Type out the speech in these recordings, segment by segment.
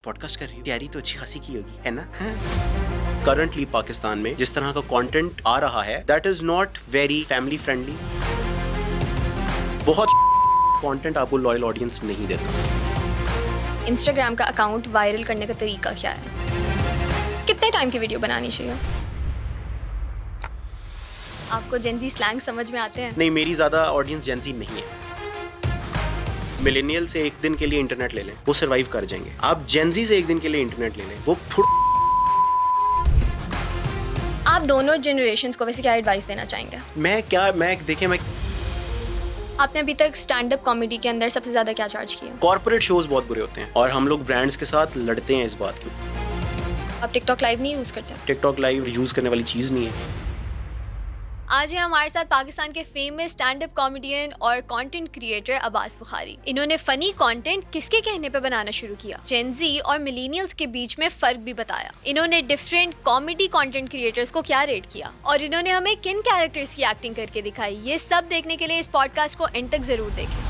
Podcast कर रही हूँ, तैयारी तो अच्छी खासी की होगी, है ना? करंटली पाकिस्तान में जिस तरह का कंटेंट आ रहा है, that is not very family friendly. बहुत कंटेंट आपको लॉयल ऑडियंस नहीं देता। इंस्टाग्राम का अकाउंट वायरल करने का तरीका क्या है? कितने टाइम की वीडियो बनानी चाहिए? आपको जेनजी स्लैंग समझ में आते हैं? नहीं, मेरी ज्यादा ऑडियंस जेनजी नहीं है। मिलेनियल से एक दिन के लिए इंटरनेट ले लें, वो सर्वाइव कर जाएंगे। आप जेनजी से एक दिन के लिए इंटरनेट ले लें, वो आप दोनों जनरेशन्स को वैसे क्या एडवाइस देना चाहेंगे? मैं आपने अभी तक स्टैंड अप कॉमेडी के अंदर सबसे ज्यादा क्या चार्ज किया? कॉर्पोरेट शोज बहुत बुरे होते हैं और हम लोग ब्रांड्स के साथ लड़ते हैं इस बात की। आप टिकटॉक लाइव नहीं यूज करते? टिकटॉक लाइव यूज करने वाली चीज नहीं है। आज है हमारे साथ पाकिस्तान के फेमस स्टैंड अप कॉमेडियन और कंटेंट क्रिएटर अब्बास बुखारी। इन्होंने फनी कंटेंट किसके कहने पे बनाना शुरू किया, जेनजी और मिलेनियल्स के बीच में फर्क भी बताया। इन्होंने डिफरेंट कॉमेडी कंटेंट क्रिएटर्स को क्या रेट किया और इन्होंने हमें किन कैरेक्टर्स की एक्टिंग करके दिखाई। ये सब देखने के लिए इस पॉडकास्ट को एंड तक जरूर देखें।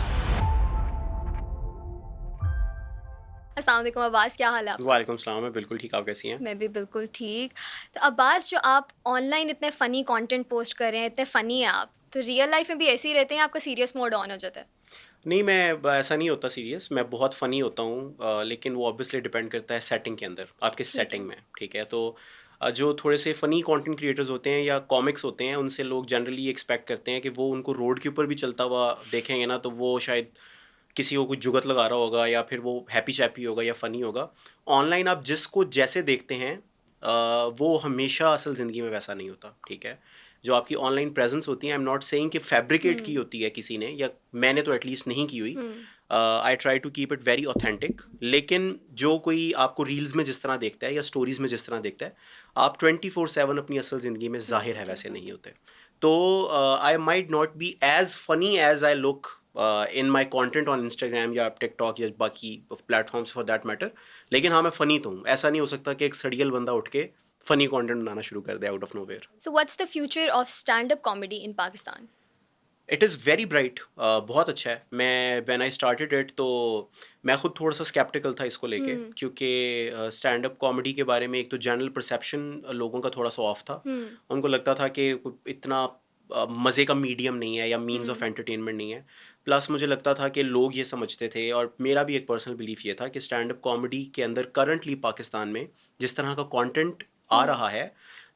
अस्सलाम वालेकुम अब्बास, क्या हाल है आपका? वालेकुम सलाम, मैं बिल्कुल ठीक। आप कैसी हैं? मैं भी बिल्कुल ठीक। तो अब्बास, जो आप ऑनलाइन इतने फ़नी कंटेंट पोस्ट कर रहे हैं, इतने फ़नी हैं आप, तो रियल लाइफ में भी ऐसे ही रहते हैं? आपका सीरियस मोड ऑन हो जाता है? नहीं, मैं ऐसा नहीं होता सीरियस, मैं बहुत फ़नी होता हूँ, लेकिन वो ऑब्वियसली डिपेंड करता है सेटिंग के अंदर, आपके सेटिंग में, ठीक है? तो जो थोड़े से फ़नी कंटेंट क्रिएटर्स होते हैं या कॉमिक्स होते हैं, उनसे लोग जनरली एक्सपेक्ट करते हैं कि वो उनको रोड के ऊपर भी चलता हुआ देखेंगे ना, तो वो शायद किसी को कुछ जुगत लगा रहा होगा या फिर वो हैप्पी चैप्पी होगा या फ़नी होगा। ऑनलाइन आप जिसको जैसे देखते हैं, वो हमेशा असल ज़िंदगी में वैसा नहीं होता, ठीक है? जो आपकी ऑनलाइन प्रेजेंस होती है, आई एम नॉट सेइंग कि फैब्रिकेट की होती है किसी ने, या मैंने तो एटलीस्ट नहीं की हुई। I try to keep it very authentic. लेकिन जो कोई आपको रील्स में जिस तरह देखता है या स्टोरीज में जिस तरह देखता है, आप 24/7 अपनी असल ज़िंदगी में ज़ाहिर है वैसे नहीं होते। तो I might not be as funny as I look in my content on Instagram या टिकटॉक या बाकी प्लेटफॉर्म्स फॉर दैट मैटर। लेकिन हाँ, मैं फ़नी तो हूँ। ऐसा नहीं हो सकता कि एक सड़ियल बंदा उठ के फ़नी कंटेंट बनाना शुरू कर दे out of nowhere. So what's the future of stand up comedy in Pakistan? It is very bright, बहुत अच्छा है। मैं व्हेन आई स्टार्टेड इट, तो मैं खुद थोड़ा सा स्केप्टिकल था इसको लेके, क्योंकि स्टैंड अप कॉमेडी के बारे में एक तो जनरल परसेप्शन लोगों का थोड़ा सा ऑफ था। उनको लगता था कि इतना मज़े का मीडियम नहीं है या मीन्स ऑफ एंटरटेनमेंट नहीं है। प्लस मुझे लगता था कि लोग ये समझते थे, और मेरा भी एक पर्सनल बिलीफ ये था कि स्टैंड अप कॉमेडी के अंदर करंटली पाकिस्तान में जिस तरह का कंटेंट आ रहा है,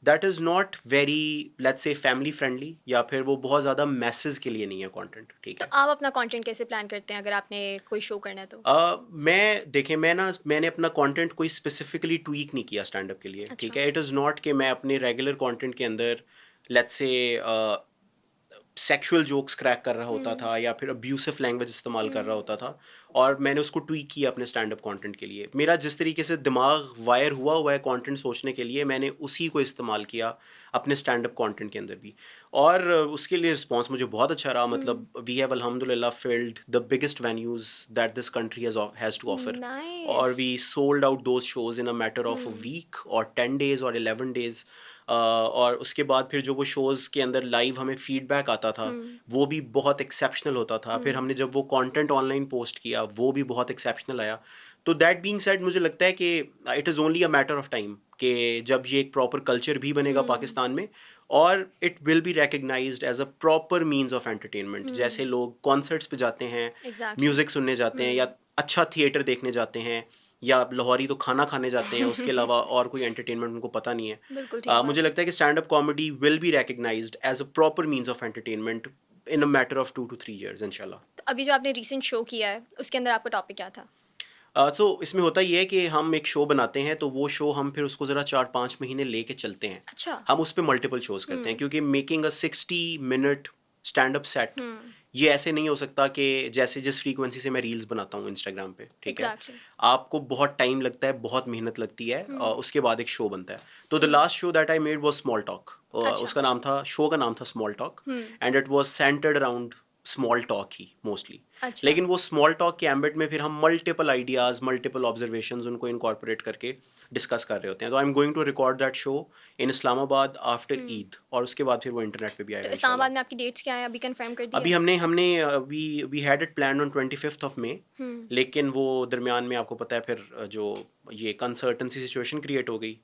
that is not very, let's say, family friendly, या फिर वो बहुत ज़्यादा मैसेज के लिए नहीं है कंटेंट, ठीक तो है? आप अपना कंटेंट कैसे प्लान करते हैं अगर आपने कोई शो करना है तो? मैंने अपना कंटेंट कोई स्पेसिफिकली ट्वीक नहीं किया स्टैंड अप के लिए, ठीक अच्छा। है? इट इज़ नॉट कि मैं अपने रेगुलर कंटेंट के अंदर, let's say, sexual jokes crack कर रहा होता था या फिर अब्यूसिव लैंग्वेज इस्तेमाल कर रहा होता था, और मैंने उसको ट्वीक किया अपने स्टैंड अप कंटेंट के लिए। मेरा जिस तरीके से दिमाग वायर हुआ है कंटेंट सोचने के लिए, मैंने उसी को इस्तेमाल किया अपने स्टैंड अप कंटेंट के अंदर भी, और उसके लिए रिस्पांस मुझे बहुत अच्छा रहा। मतलब वी हैव अल्हम्दुलिल्लाह filled the biggest venues that this country has to offer, और nice. We sold out those shows in a matter of a week और 10 days और 11 days। और उसके बाद फिर जो वो शोज़ के अंदर लाइव हमें फीडबैक आता था, वो भी बहुत एक्सेप्शनल होता था। फिर हमने जब वो कंटेंट ऑनलाइन पोस्ट किया, वो भी बहुत एक्सेप्शनल आया। तो दैट बीइंग सेड, मुझे लगता है कि it is only a matter of time कि जब ये एक प्रॉपर कल्चर भी बनेगा पाकिस्तान में, और it will be recognised as a proper means of entertainment. जैसे लोग कॉन्सर्ट्स पे जाते हैं, एग्जैक्टली। म्यूज़िक सुनने जाते हैं, या अच्छा थिएटर देखने जाते हैं, या लाहौरी तो खाना खाने जाते हैं, उसके अलावा और कोई एंटरटेनमेंट उनको पता नहीं है। बिल्कुल ठीक मुझे बात है। लगता है कि stand up comedy will be recognised as a proper means of entertainment in a matter of 2 to 3 years, इंशाल्लाह। तो अभी जो आपने रिसेंट शो किया है, उसके अंदर आपका टॉपिक क्या था? तो इसमें होता ये है कि हम एक शो बनाते हैं, तो वो शो हम फिर उसको ज़रा 4-5 महीने लेके चलते हैं। अच्छा। हम उस पे मल्टीपल शोज़ करते हैं, क्योंकि making a 60 minute stand up set, ये ऐसे नहीं हो सकता कि जैसे जिस फ्रीक्वेंसी से मैं रील्स बनाता हूँ इंस्टाग्राम पे, ठीक है? एग्जैक्टली। आपको बहुत टाइम लगता है, बहुत मेहनत लगती है, उसके बाद एक शो बनता है। तो the last show that I made was small talk. अच्छा। उसका नाम था, शो का नाम था small talk, and it was centred around small talk he mostly. अच्छा। लेकिन वो स्मॉल टॉक के एम्बिट में फिर हम मल्टीपल आइडियाज, मल्टीपल ऑब्जर्वेशंस उनको इनकॉर्पोरेट करके डिस्कस कर रहे होते हैं। तो I am going to record that show in Islamabad after Eid, और उसके बाद फिर वो इंटरनेट पे भी तो आएगा इस्लामाबाद इंशाल्लाह। में आपकी डेट्स क्या है, अभी कंफर्म कर दिया अभी है? हमने हमने we had it plan on 25th of May, लेकिन वो दरमियान में आपको पता है फिर जो ये अनसर्टन सी सिचुएशन क्रिएट हो गई,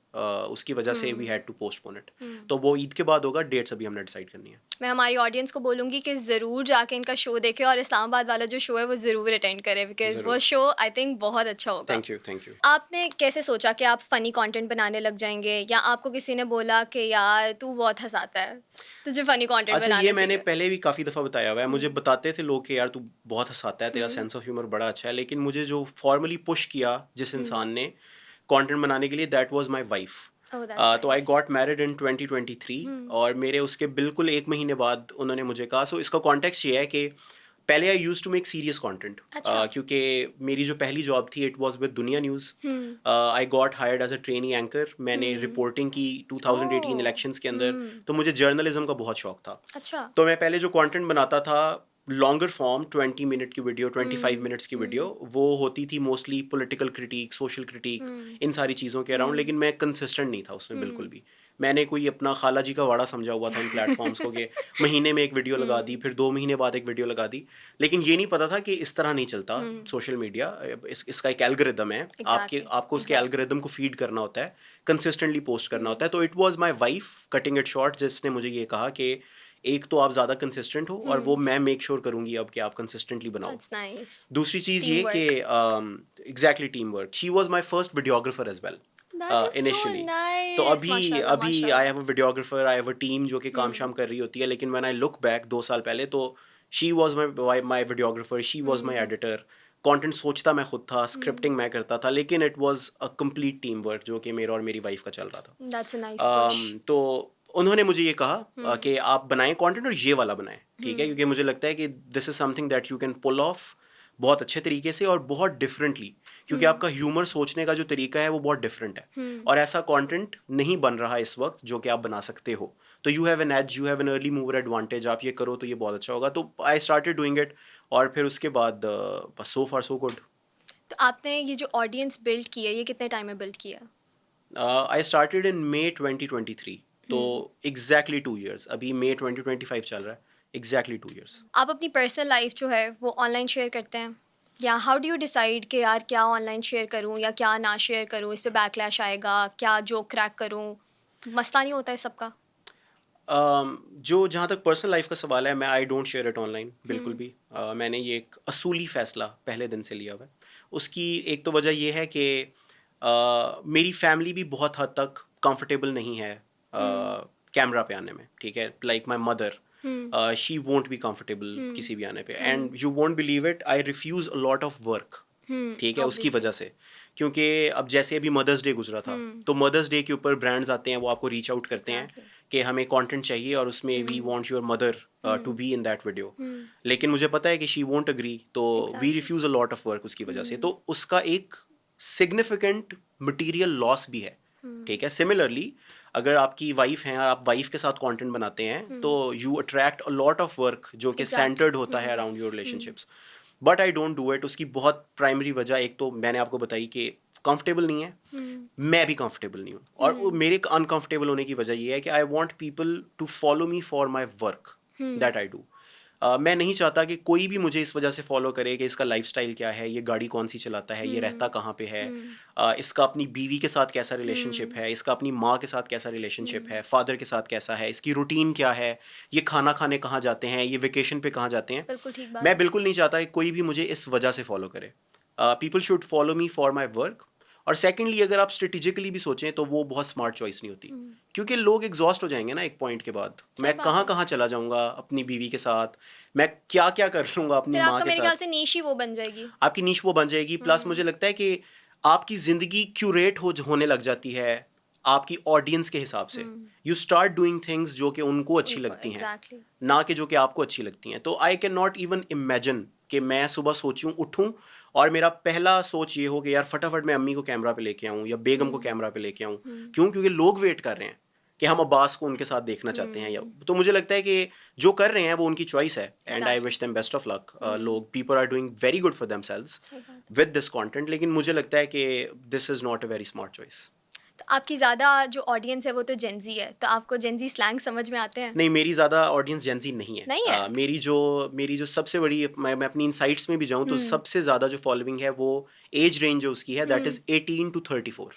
उसकी वजह से we had to postpone it. तो वो ईद के बाद होगा, डेट्स अभी हमने डिसाइड करनी है। मैं हमारी ऑडियंस को बोलूँगी कि ज़रूर जाके इनका शो देखें और इस्लामाबाद वाला जो शो है वो ज़रूर अटेंड करें, बिकॉज़ वो ज़रूर। शो आई थिंक बहुत अच्छा होगा। Thank you, thank you. आपने कैसे सोचा कि आप फ़नी कंटेंट बनाने लग जाएँगे, या आपको किसी ने बोला कि यार तू बहुत हँसाता है, तुझे फ़नी कंटेंट अच्छा, बनाना ये मैंने चाहिए? पहले भी काफ़ी दफ़ा बताया हुआ है, मुझे बताते थे लोग कि यार तू बहुत हँसाता है, तेरा हुँ, सेंस ऑफ ह्यूमर बड़ा अच्छा है, लेकिन मुझे जो फॉर्मली पुश किया जिस हुँ। इंसान ने कंटेंट बनाने के लिए, that was my wife. Oh that's तो I nice. Got married in 2023, hmm, और मेरे उसके बिल्कुल 1 महीने बाद उन्होंने मुझे कहा। सो इसका कॉन्टेक्स्ट ये है कि पहले I used to make serious content, अच्छा। क्योंकि मेरी जो पहली जॉब थी it was with Dunya news. हुँ, I got hired as a trainee anchor, मैंने हुँ। रिपोर्टिंग की 2018 ओह! इलेक्शंस के अंदर। हुँ, तो मुझे जर्नलिज्म का बहुत शौक था। अच्छा। तो मैं पहले जो कंटेंट बनाता था, लॉन्गर फॉर्म 20 मिनट की वीडियो, 25 हुँ, मिनट्स की वीडियो, हुँ, वो होती थी mostly political critic, social critic, hmm, इन सारी चीज़ों के अराउंड। हुँ, लेकिन मैं कंसिस्टेंट नहीं था उसमें बिल्कुल हुँ। भी। मैंने कोई अपना खाला जी का वाड़ा समझा हुआ था इन प्लेटफॉर्म्स को कि महीने में एक वीडियो लगा दी, हुँ, फिर 2 महीने बाद एक वीडियो लगा दी। लेकिन ये नहीं पता था कि इस तरह नहीं चलता हुँ। Social media. इसका एक एल्गोरिदम है, आपके एग्ज़ैक्टली, आपको उसके एग्ज़ैक्टली। एल्गोरिदम को फीड करना होता है, कंसिस्टेंटली पोस्ट करना हुँ, होता है। तो it was my wife, cutting it short, जिसने मुझे ये कहा कि एक तो आप ज़्यादा कंसिस्टेंट हो, और वो हुँ। मैं मेक श्योर करूँगी अब कि आप कंसिस्टेंटली बनाओ। That's nice. दूसरी चीज़ टीम ये कि work. Exactly team work. She was my first videographer as well that is so initially. तो नाइस, अभी माशाल्लाह, अभी आई माशाल्लाह। Have a videographer, I have a team जो कि काम हुँ, शाम कर रही होती है। लेकिन व्हेन आई लुक बैक 2 साल पहले, तो she was my videographer, she was my hmm, editor. Content सोचता मैं खुद था, हुँ। स्क्रिप्टिंग मैं करता था, लेकिन it was a complete team work जो कि मेरा और मेरी वाइफ का चल रहा था। That's a nice push. तो उन्होंने मुझे ये कहा हुँ, कि आप बनाएं कंटेंट, और ये वाला बनाएं, ठीक है, हुँ, क्योंकि मुझे लगता है कि this is something that you can pull off बहुत अच्छे तरीके से और बहुत डिफरेंटली, क्योंकि हुँ, आपका ह्यूमर सोचने का जो तरीका है वो बहुत डिफरेंट है। हुँ। और ऐसा कंटेंट नहीं बन रहा इस वक्त जो कि आप बना सकते हो। तो you have an edge, you have an early mover advantage, आप ये करो तो ये बहुत अच्छा होगा। तो आई स्टार्टेड डूइंग इट, और फिर उसके बाद बस सो फार सो गुड। तो आपने ये जो ऑडियंस बिल्ड की है, ये कितने टाइम में बिल्ड किया? आई स्टार्टेड इन मई 2023। तो हुँ। एग्जैक्टली 2 ईयर्स, अभी मई 2025 चल रहा है, एग्जैक्टली 2 ईयर्स। आप अपनी पर्सनल लाइफ़ जो है वो ऑनलाइन शेयर करते हैं? या हाउ डू यू डिसाइड कि यार क्या ऑनलाइन शेयर करूँ या क्या ना शेयर करूँ? इस पे बैकलैश आएगा, क्या जोक क्रैक करूँ? मसला नहीं होता है सबका? जो जहाँ तक पर्सनल लाइफ का सवाल है, मैं I don't share it online बिल्कुल हुँ, भी। मैंने ये एक असूली फ़ैसला पहले दिन से लिया हुआ है। उसकी एक तो वजह ये है कि मेरी फैमिली भी बहुत हद तक कंफर्टेबल नहीं है हुँ, कैमरा पे आने में, ठीक है। Like my mother, hmm, she won't be comfortable hmm, किसी भी आने पे, hmm, and you won't believe it, I refuse a lot of work, hmm, ठीक है, उसकी ऑब्वियसली। वजह से। क्योंकि अब जैसे अभी मदर्स डे गुजरा था, हुँ, तो मदर्स डे के ऊपर ब्रांड्स आते हैं, वो आपको रीच आउट करते हैं एग्ज़ैक्टली। कि हमें कंटेंट चाहिए और उसमें we hmm, want your mother to hmm, be in that video. Hmm, लेकिन मुझे पता है कि शी वोंट अग्री, तो we exactly. Refuse a lot of work उसकी वजह से। हुँ, तो उसका एक सिग्निफिकेंट मटेरियल लॉस भी है, हुँ, ठीक है। सिमिलरली, अगर आपकी वाइफ हैं और आप वाइफ के साथ कंटेंट बनाते हैं, तो hmm, you attract a lot of work जो कि एग्ज़ैक्टली। सेंटर्ड होता है hmm, around your hmm, relationships. But I don't do it. उसकी बहुत प्राइमरी वजह एक तो मैंने आपको बताई कि कंफर्टेबल नहीं है, हुँ, मैं भी कंफर्टेबल नहीं हूँ। और हुँ, मेरे अनकंफर्टेबल होने की वजह ये है कि I want people to follow me for my work हुँ, दैट आई डू। मैं नहीं चाहता कि कोई भी मुझे इस वजह से फॉलो करे कि इसका लाइफस्टाइल क्या है, ये गाड़ी कौन सी चलाता है, ये रहता हुँ, कहाँ पे है, हुँ, इसका अपनी बीवी के साथ कैसा रिलेशनशिप हुँ, है, इसका अपनी माँ के साथ कैसा रिलेशनशिप हुँ, है, फादर के साथ कैसा है, इसकी रूटीन क्या है, ये खाना खाने कहाँ जाते हैं, ये वेकेशन पे कहाँ जाते हैं। बिल्कुल ठीक बात मैं है। बिल्कुल नहीं चाहता कि कोई भी मुझे इस वजह से फॉलो करे। People should follow me for my work. और सेकेंडली, अगर आप स्ट्रेटिजिकली भी सोचें तो वो बहुत स्मार्ट चॉइस नहीं होती, हुँ, क्योंकि लोग एग्जॉस्ट हो जाएंगे ना एक पॉइंट के बाद। सही मैं बात कहाँ है। कहाँ चला जाऊँगा अपनी बीवी के साथ, मैं क्या क्या कर लूँगा अपनी फिर माँ आपका के मेरे ख्याल साथ। से नीश ही वो बन जाएगी। आपकी नीश वो बन जाएगी। प्लस हुँ, मुझे लगता है कि आपकी ज़िंदगी क्यूरेट होने लग जाती है आपकी ऑडियंस के हिसाब से। हुँ, यू स्टार्ट डूइंग थिंग्स जो कि उनको अच्छी उनको लगती हैं, एग्ज़ैक्टली। ना कि जो कि आपको अच्छी लगती हैं। तो I can not even imagine कि मैं सुबह सोचूं, उठूं, और मेरा पहला सोच ये हो कि यार फटाफट मैं अम्मी को कैमरा पे लेके आऊं या बेगम को हुँ, कैमरा पे लेके आऊं। हुँ, क्यों? क्योंकि लोग वेट कर रहे हैं कि हम अब्बास को उनके साथ देखना चाहते हैं, या तो मुझे लगता है कि जो कर रहे हैं वो उनकी चॉइस है, and I wish them best of luck. लोग people are doing very good for themselves with this content, लेकिन मुझे लगता है कि this is not a very smart choice. तो आपकी ज़्यादा जो ऑडियंस है वो तो जेंजी है, तो आपको जेंजी स्लैंग समझ में आते हैं? नहीं, मेरी ज़्यादा ऑडियंस जेंजी नहीं है. नहीं है? मेरी जो सबसे बड़ी, मैं अपनी इनसाइट्स में भी जाऊँ तो सबसे ज़्यादा जो फॉलोइंग है वो एज रेंज जो उसकी है दैट इज़ 18 to 34.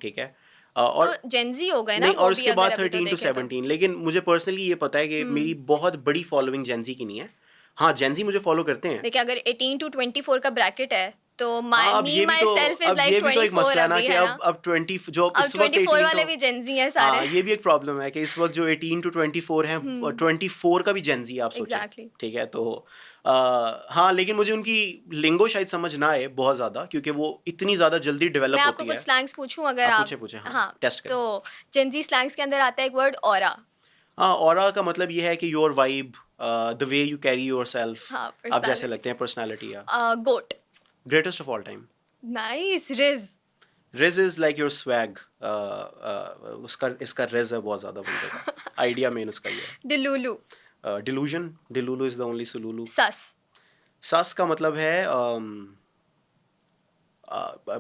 ठीक है. और तो जेंजी हो गए ना नहीं, वो और भी उसके अगर बाद अभी तो 13 to देखें तो। 17, लेकिन मुझे पर्सनली ये पता है कि मेरी बहुत बड़ी फॉलोइंग जेंजी की नहीं है. हाँ, जेंजी मुझे फॉलो करते हैं. देखिए अगर 18 to 24 का ब्रैकेट है तो हाँ, अब ये भी माई तो सेल्फ इज अब लाइक ये भी तो एक 24 मसला है ना अभी, कि है ना? अब 20 जो अब इस वक्त 24 18 वाले तो भी जेंजी हैं सारे। हाँ, ये भी एक प्रॉब्लम है कि इस वक्त जो 18 to 24 हैं, 24 का भी जेंजी आप सोचें. Exactly. ठीक है, तो हाँ, लेकिन मुझे उनकी लिंगो शायद समझ ना आए बहुत ज़्यादा, क्योंकि वो इतनी ज़्यादा जल्दी मैं डेवलप आपको होती कुछ है. स्लैंग्स पूछूं अगर आप आप। पूछे हाँ, हाँ, टेस्ट करें. तो जेंजी स्लैंग्स के अंदर आता है एक वर्ड ऑरा। हाँ, ऑरा का मतलब ये है कि your vibe, the way you carry yourself, हाँ, आप जैसे पर्सनालिटी। लगते हैं, पर्सनैलिटी. या goat. Greatest of all time. Nice. Rizz. Rizz is like your swag. उसका इसका रिज है बहुत ज़्यादा बंदे का. आइडिया मेन उसका ये है. Delulu. Delusion. Delulu is the only solulu. Sus. Sus का मतलब है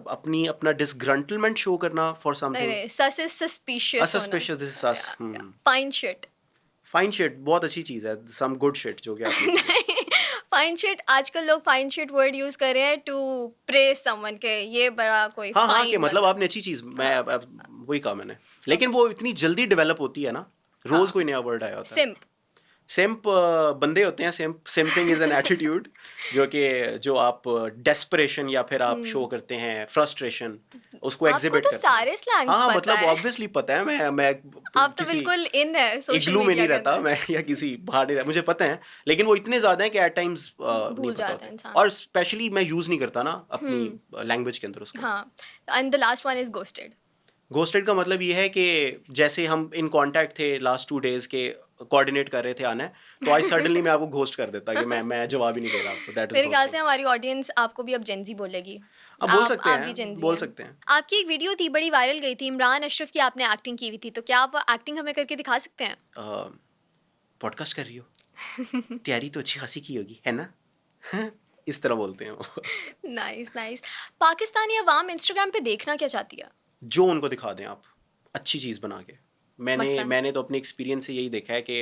अपनी अपना डिसग्रंटलमेंट शो करना फॉर नहीं समथिंग. नहीं, सस इज सस्पिशियस होना। Suspicious. This is sus. Fine shit. Fine shit बहुत अच्छी चीज़ है. सम गुड शिट जो कि आपने की. फाइन शिट, आजकल लोग फाइन शिट वर्ड यूज कर रहे हैं टू प्रेज समवन के ये बड़ा कोई हाँ हाँ, फाइन कि मतलब आपने अच्छी चीज़, मैं अब वही कहा मैंने, लेकिन वो इतनी जल्दी डेवलप होती है ना, रोज़ कोई नया वर्ड आया होता है. सिम्प। सिम्प बंदे होते हैं. सिम्पिंग इज एन एटीट्यूड जो आप डेस्परेशन या फिर आप शो करते हैं फ्रस्ट्रेशन, उसको आपको एग्जिबिट तो करते हैं. सारे स्लैंग्स हाँ, पता मतलब है। ऑब्वियसली पता है. मैं आप तो किसी बिल्कुल इन है सोशल इग्लू में नहीं मीडिया के रहता अंदर। मैं, या किसी बाहर नहीं रहता, मुझे पता है, लेकिन वो इतने ज़्यादा हैं कि एट टाइम्स नहीं भूल पता जाता होते है हैं. इंसान। और स्पेशली मैं यूज़ नहीं करता ना अपनी लैंग्वेज के अंदर उसको. हाँ, and the last one is ghosted. Ghosted का मतलब ये है कि जैसे हम इन कांटेक्ट थे लास्ट 2 days के, कोऑर्डिनेट कर रहे थे आना है, तो आज सडनली मैं आपको घोस्ट कर देता कि मैं जवाब ही नहीं दे रहा आपको. दैट इज मेरे ख्याल से घोस्टिंग. हमारी ऑडियंस आपको भी अब जेंजी बोलेगी। अब बोल सकते आप भी हैं, जेंजी बोल हैं। सकते हैं. आपकी एक वीडियो थी बड़ी वायरल गई थी, इमरान अशरफ की आपने एक्टिंग की हुई थी, तो क्या आप एक्टिंग हमें करके दिखा सकते हैं? पॉडकास्ट कर रही हो, तैयारी तो अच्छी खासी की होगी, है ना? इस तरह बोलते हैं वो. Nice nice. पाकिस्तानी अवाम इंस्टाग्राम पे देखना क्या चाहती है? जो उनको दिखा दें आप, अच्छी चीज़ बना के. मसलन? मैंने तो अपने एक्सपीरियंस से यही देखा है कि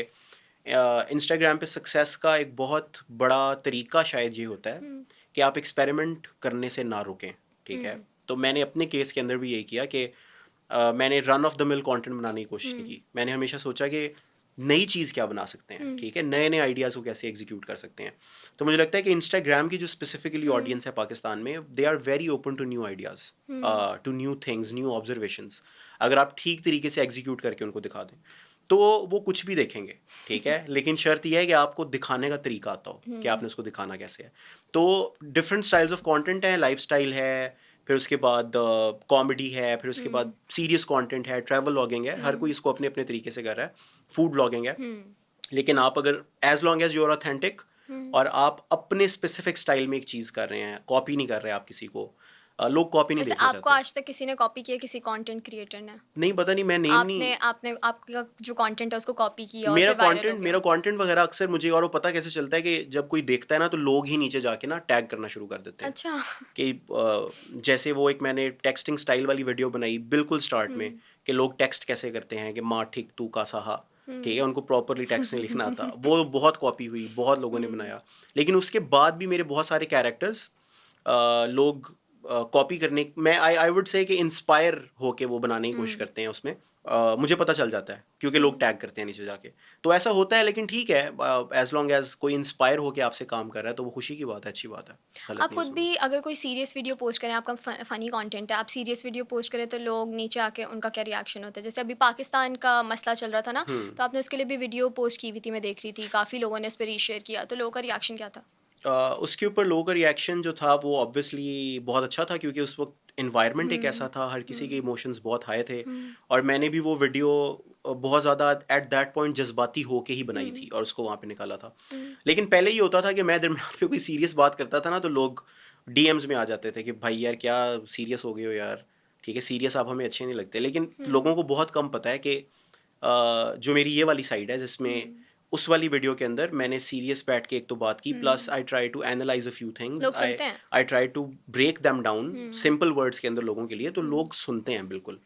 इंस्टाग्राम पे सक्सेस का एक बहुत बड़ा तरीका शायद ये होता है कि आप एक्सपेरिमेंट करने से ना रुकें. ठीक है, तो मैंने अपने केस के अंदर भी यही किया कि मैंने run of the mill content बनाने की कोशिश नहीं की. मैंने हमेशा सोचा कि नई चीज़ क्या बना सकते हैं. ठीक है, नए नए आइडियाज़ को कैसे एग्जीक्यूट कर सकते हैं. तो मुझे लगता है कि इंस्टाग्राम की जो स्पेसिफिकली ऑडियंस है पाकिस्तान में, they are very open to new ideas, to new things, new observations. अगर आप ठीक तरीके से एग्जीक्यूट करके उनको दिखा दें तो वो कुछ भी देखेंगे. ठीक है, लेकिन शर्त यह है कि आपको दिखाने का तरीका आता हो कि आपने उसको दिखाना कैसे है. तो डिफरेंट स्टाइल्स ऑफ कंटेंट है. लाइफस्टाइल है, फिर उसके बाद कॉमेडी है, फिर उसके बाद सीरियस कंटेंट है, ट्रैवल व्लॉगिंग है. हर कोई इसको अपने अपने तरीके से कर रहा है. फूड व्लॉगिंग है. लेकिन आप अगर as long as you are authentic और आप अपने स्पेसिफिक स्टाइल में एक चीज़ कर रहे हैं, कॉपी नहीं कर रहे आप किसी को. लोग कॉपी नहीं वैसे देखना आपको चाहते. आज तक किसी ने कॉपी किया, किसी कंटेंट क्रिएटर ने? नहीं, पता नहीं, मैं नेम नहीं. आपने आपने आपका जो कंटेंट है उसको कॉपी किया और फिर वायरल हो गया? मेरा कंटेंट वगैरह अक्सर मुझे, और वो पता कैसे चलता है कि जब कोई देखता है ना तो लोग ही नीचे जाके ना टैग करना शुरू कर देते हैं. अच्छा। कि जैसे वो एक मैंने टेक्सटिंग स्टाइल वाली वीडियो बनाई बिल्कुल स्टार्ट में, कि लोग टेक्स्ट कैसे करते हैं कि माँ ठीक तू का सहा. ठीक है, उनको प्रॉपरली टेक्स्ट नहीं लिखना आता. वो बहुत कॉपी हुई, बहुत लोगों ने बनाया. लेकिन उसके बाद भी मेरे बहुत सारे कैरेक्टर्स लोग कॉपी करने, मैं आई वुड से कि इंस्पायर होके वो बनाने की कोशिश करते हैं उसमें. मुझे पता चल जाता है क्योंकि लोग टैग करते हैं नीचे जाके. तो ऐसा होता है, लेकिन ठीक है, एज लॉन्ग एज कोई इंस्पायर होके आपसे काम कर रहा है तो वो खुशी की बात है, अच्छी बात है. गलत आप नहीं है खुद उसमें. भी अगर कोई सीरियस वीडियो पोस्ट करें, आपका फनी कंटेंट है, आप सीरियस वीडियो पोस्ट करें तो लोग नीचे आके उनका क्या रिएक्शन होता है? जैसे अभी पाकिस्तान का मसला चल रहा था ना, तो आपने उसके लिए भी वीडियो पोस्ट की हुई थी, मैं देख रही थी, काफ़ी लोगों ने उस पर रीशेयर किया, तो लोगों का रिएक्शन क्या था? उसके ऊपर लोगों का रिएक्शन जो था वो ऑब्वियसली बहुत अच्छा था, क्योंकि उस वक्त इन्वायरमेंट एक ऐसा था, हर किसी के इमोशंस बहुत हाई थे. और मैंने भी वो वीडियो बहुत ज़्यादा एट दैट पॉइंट जज्बाती होके ही बनाई थी और उसको वहाँ पे निकाला था. लेकिन पहले ये होता था कि मैं दरम्यान पे कोई सीरियस बात करता था ना तो लोग डीएम्स में आ जाते थे कि भाई यार क्या सीरियस हो गए हो यार. ठीक है, सीरियस आप हमें अच्छे नहीं लगते. लेकिन लोगों को बहुत कम पता है कि जो मेरी ये वाली साइड है जिसमें उस वाली वीडियो के अंदर मैंने सीरियस बैठ के एक तो बात की, plus I try to analyse a few things, लोग सुनते हैं। I try to break them down simple words के अंदर लोगों के लिए, तो लोग सुनते हैं बिल्कुल,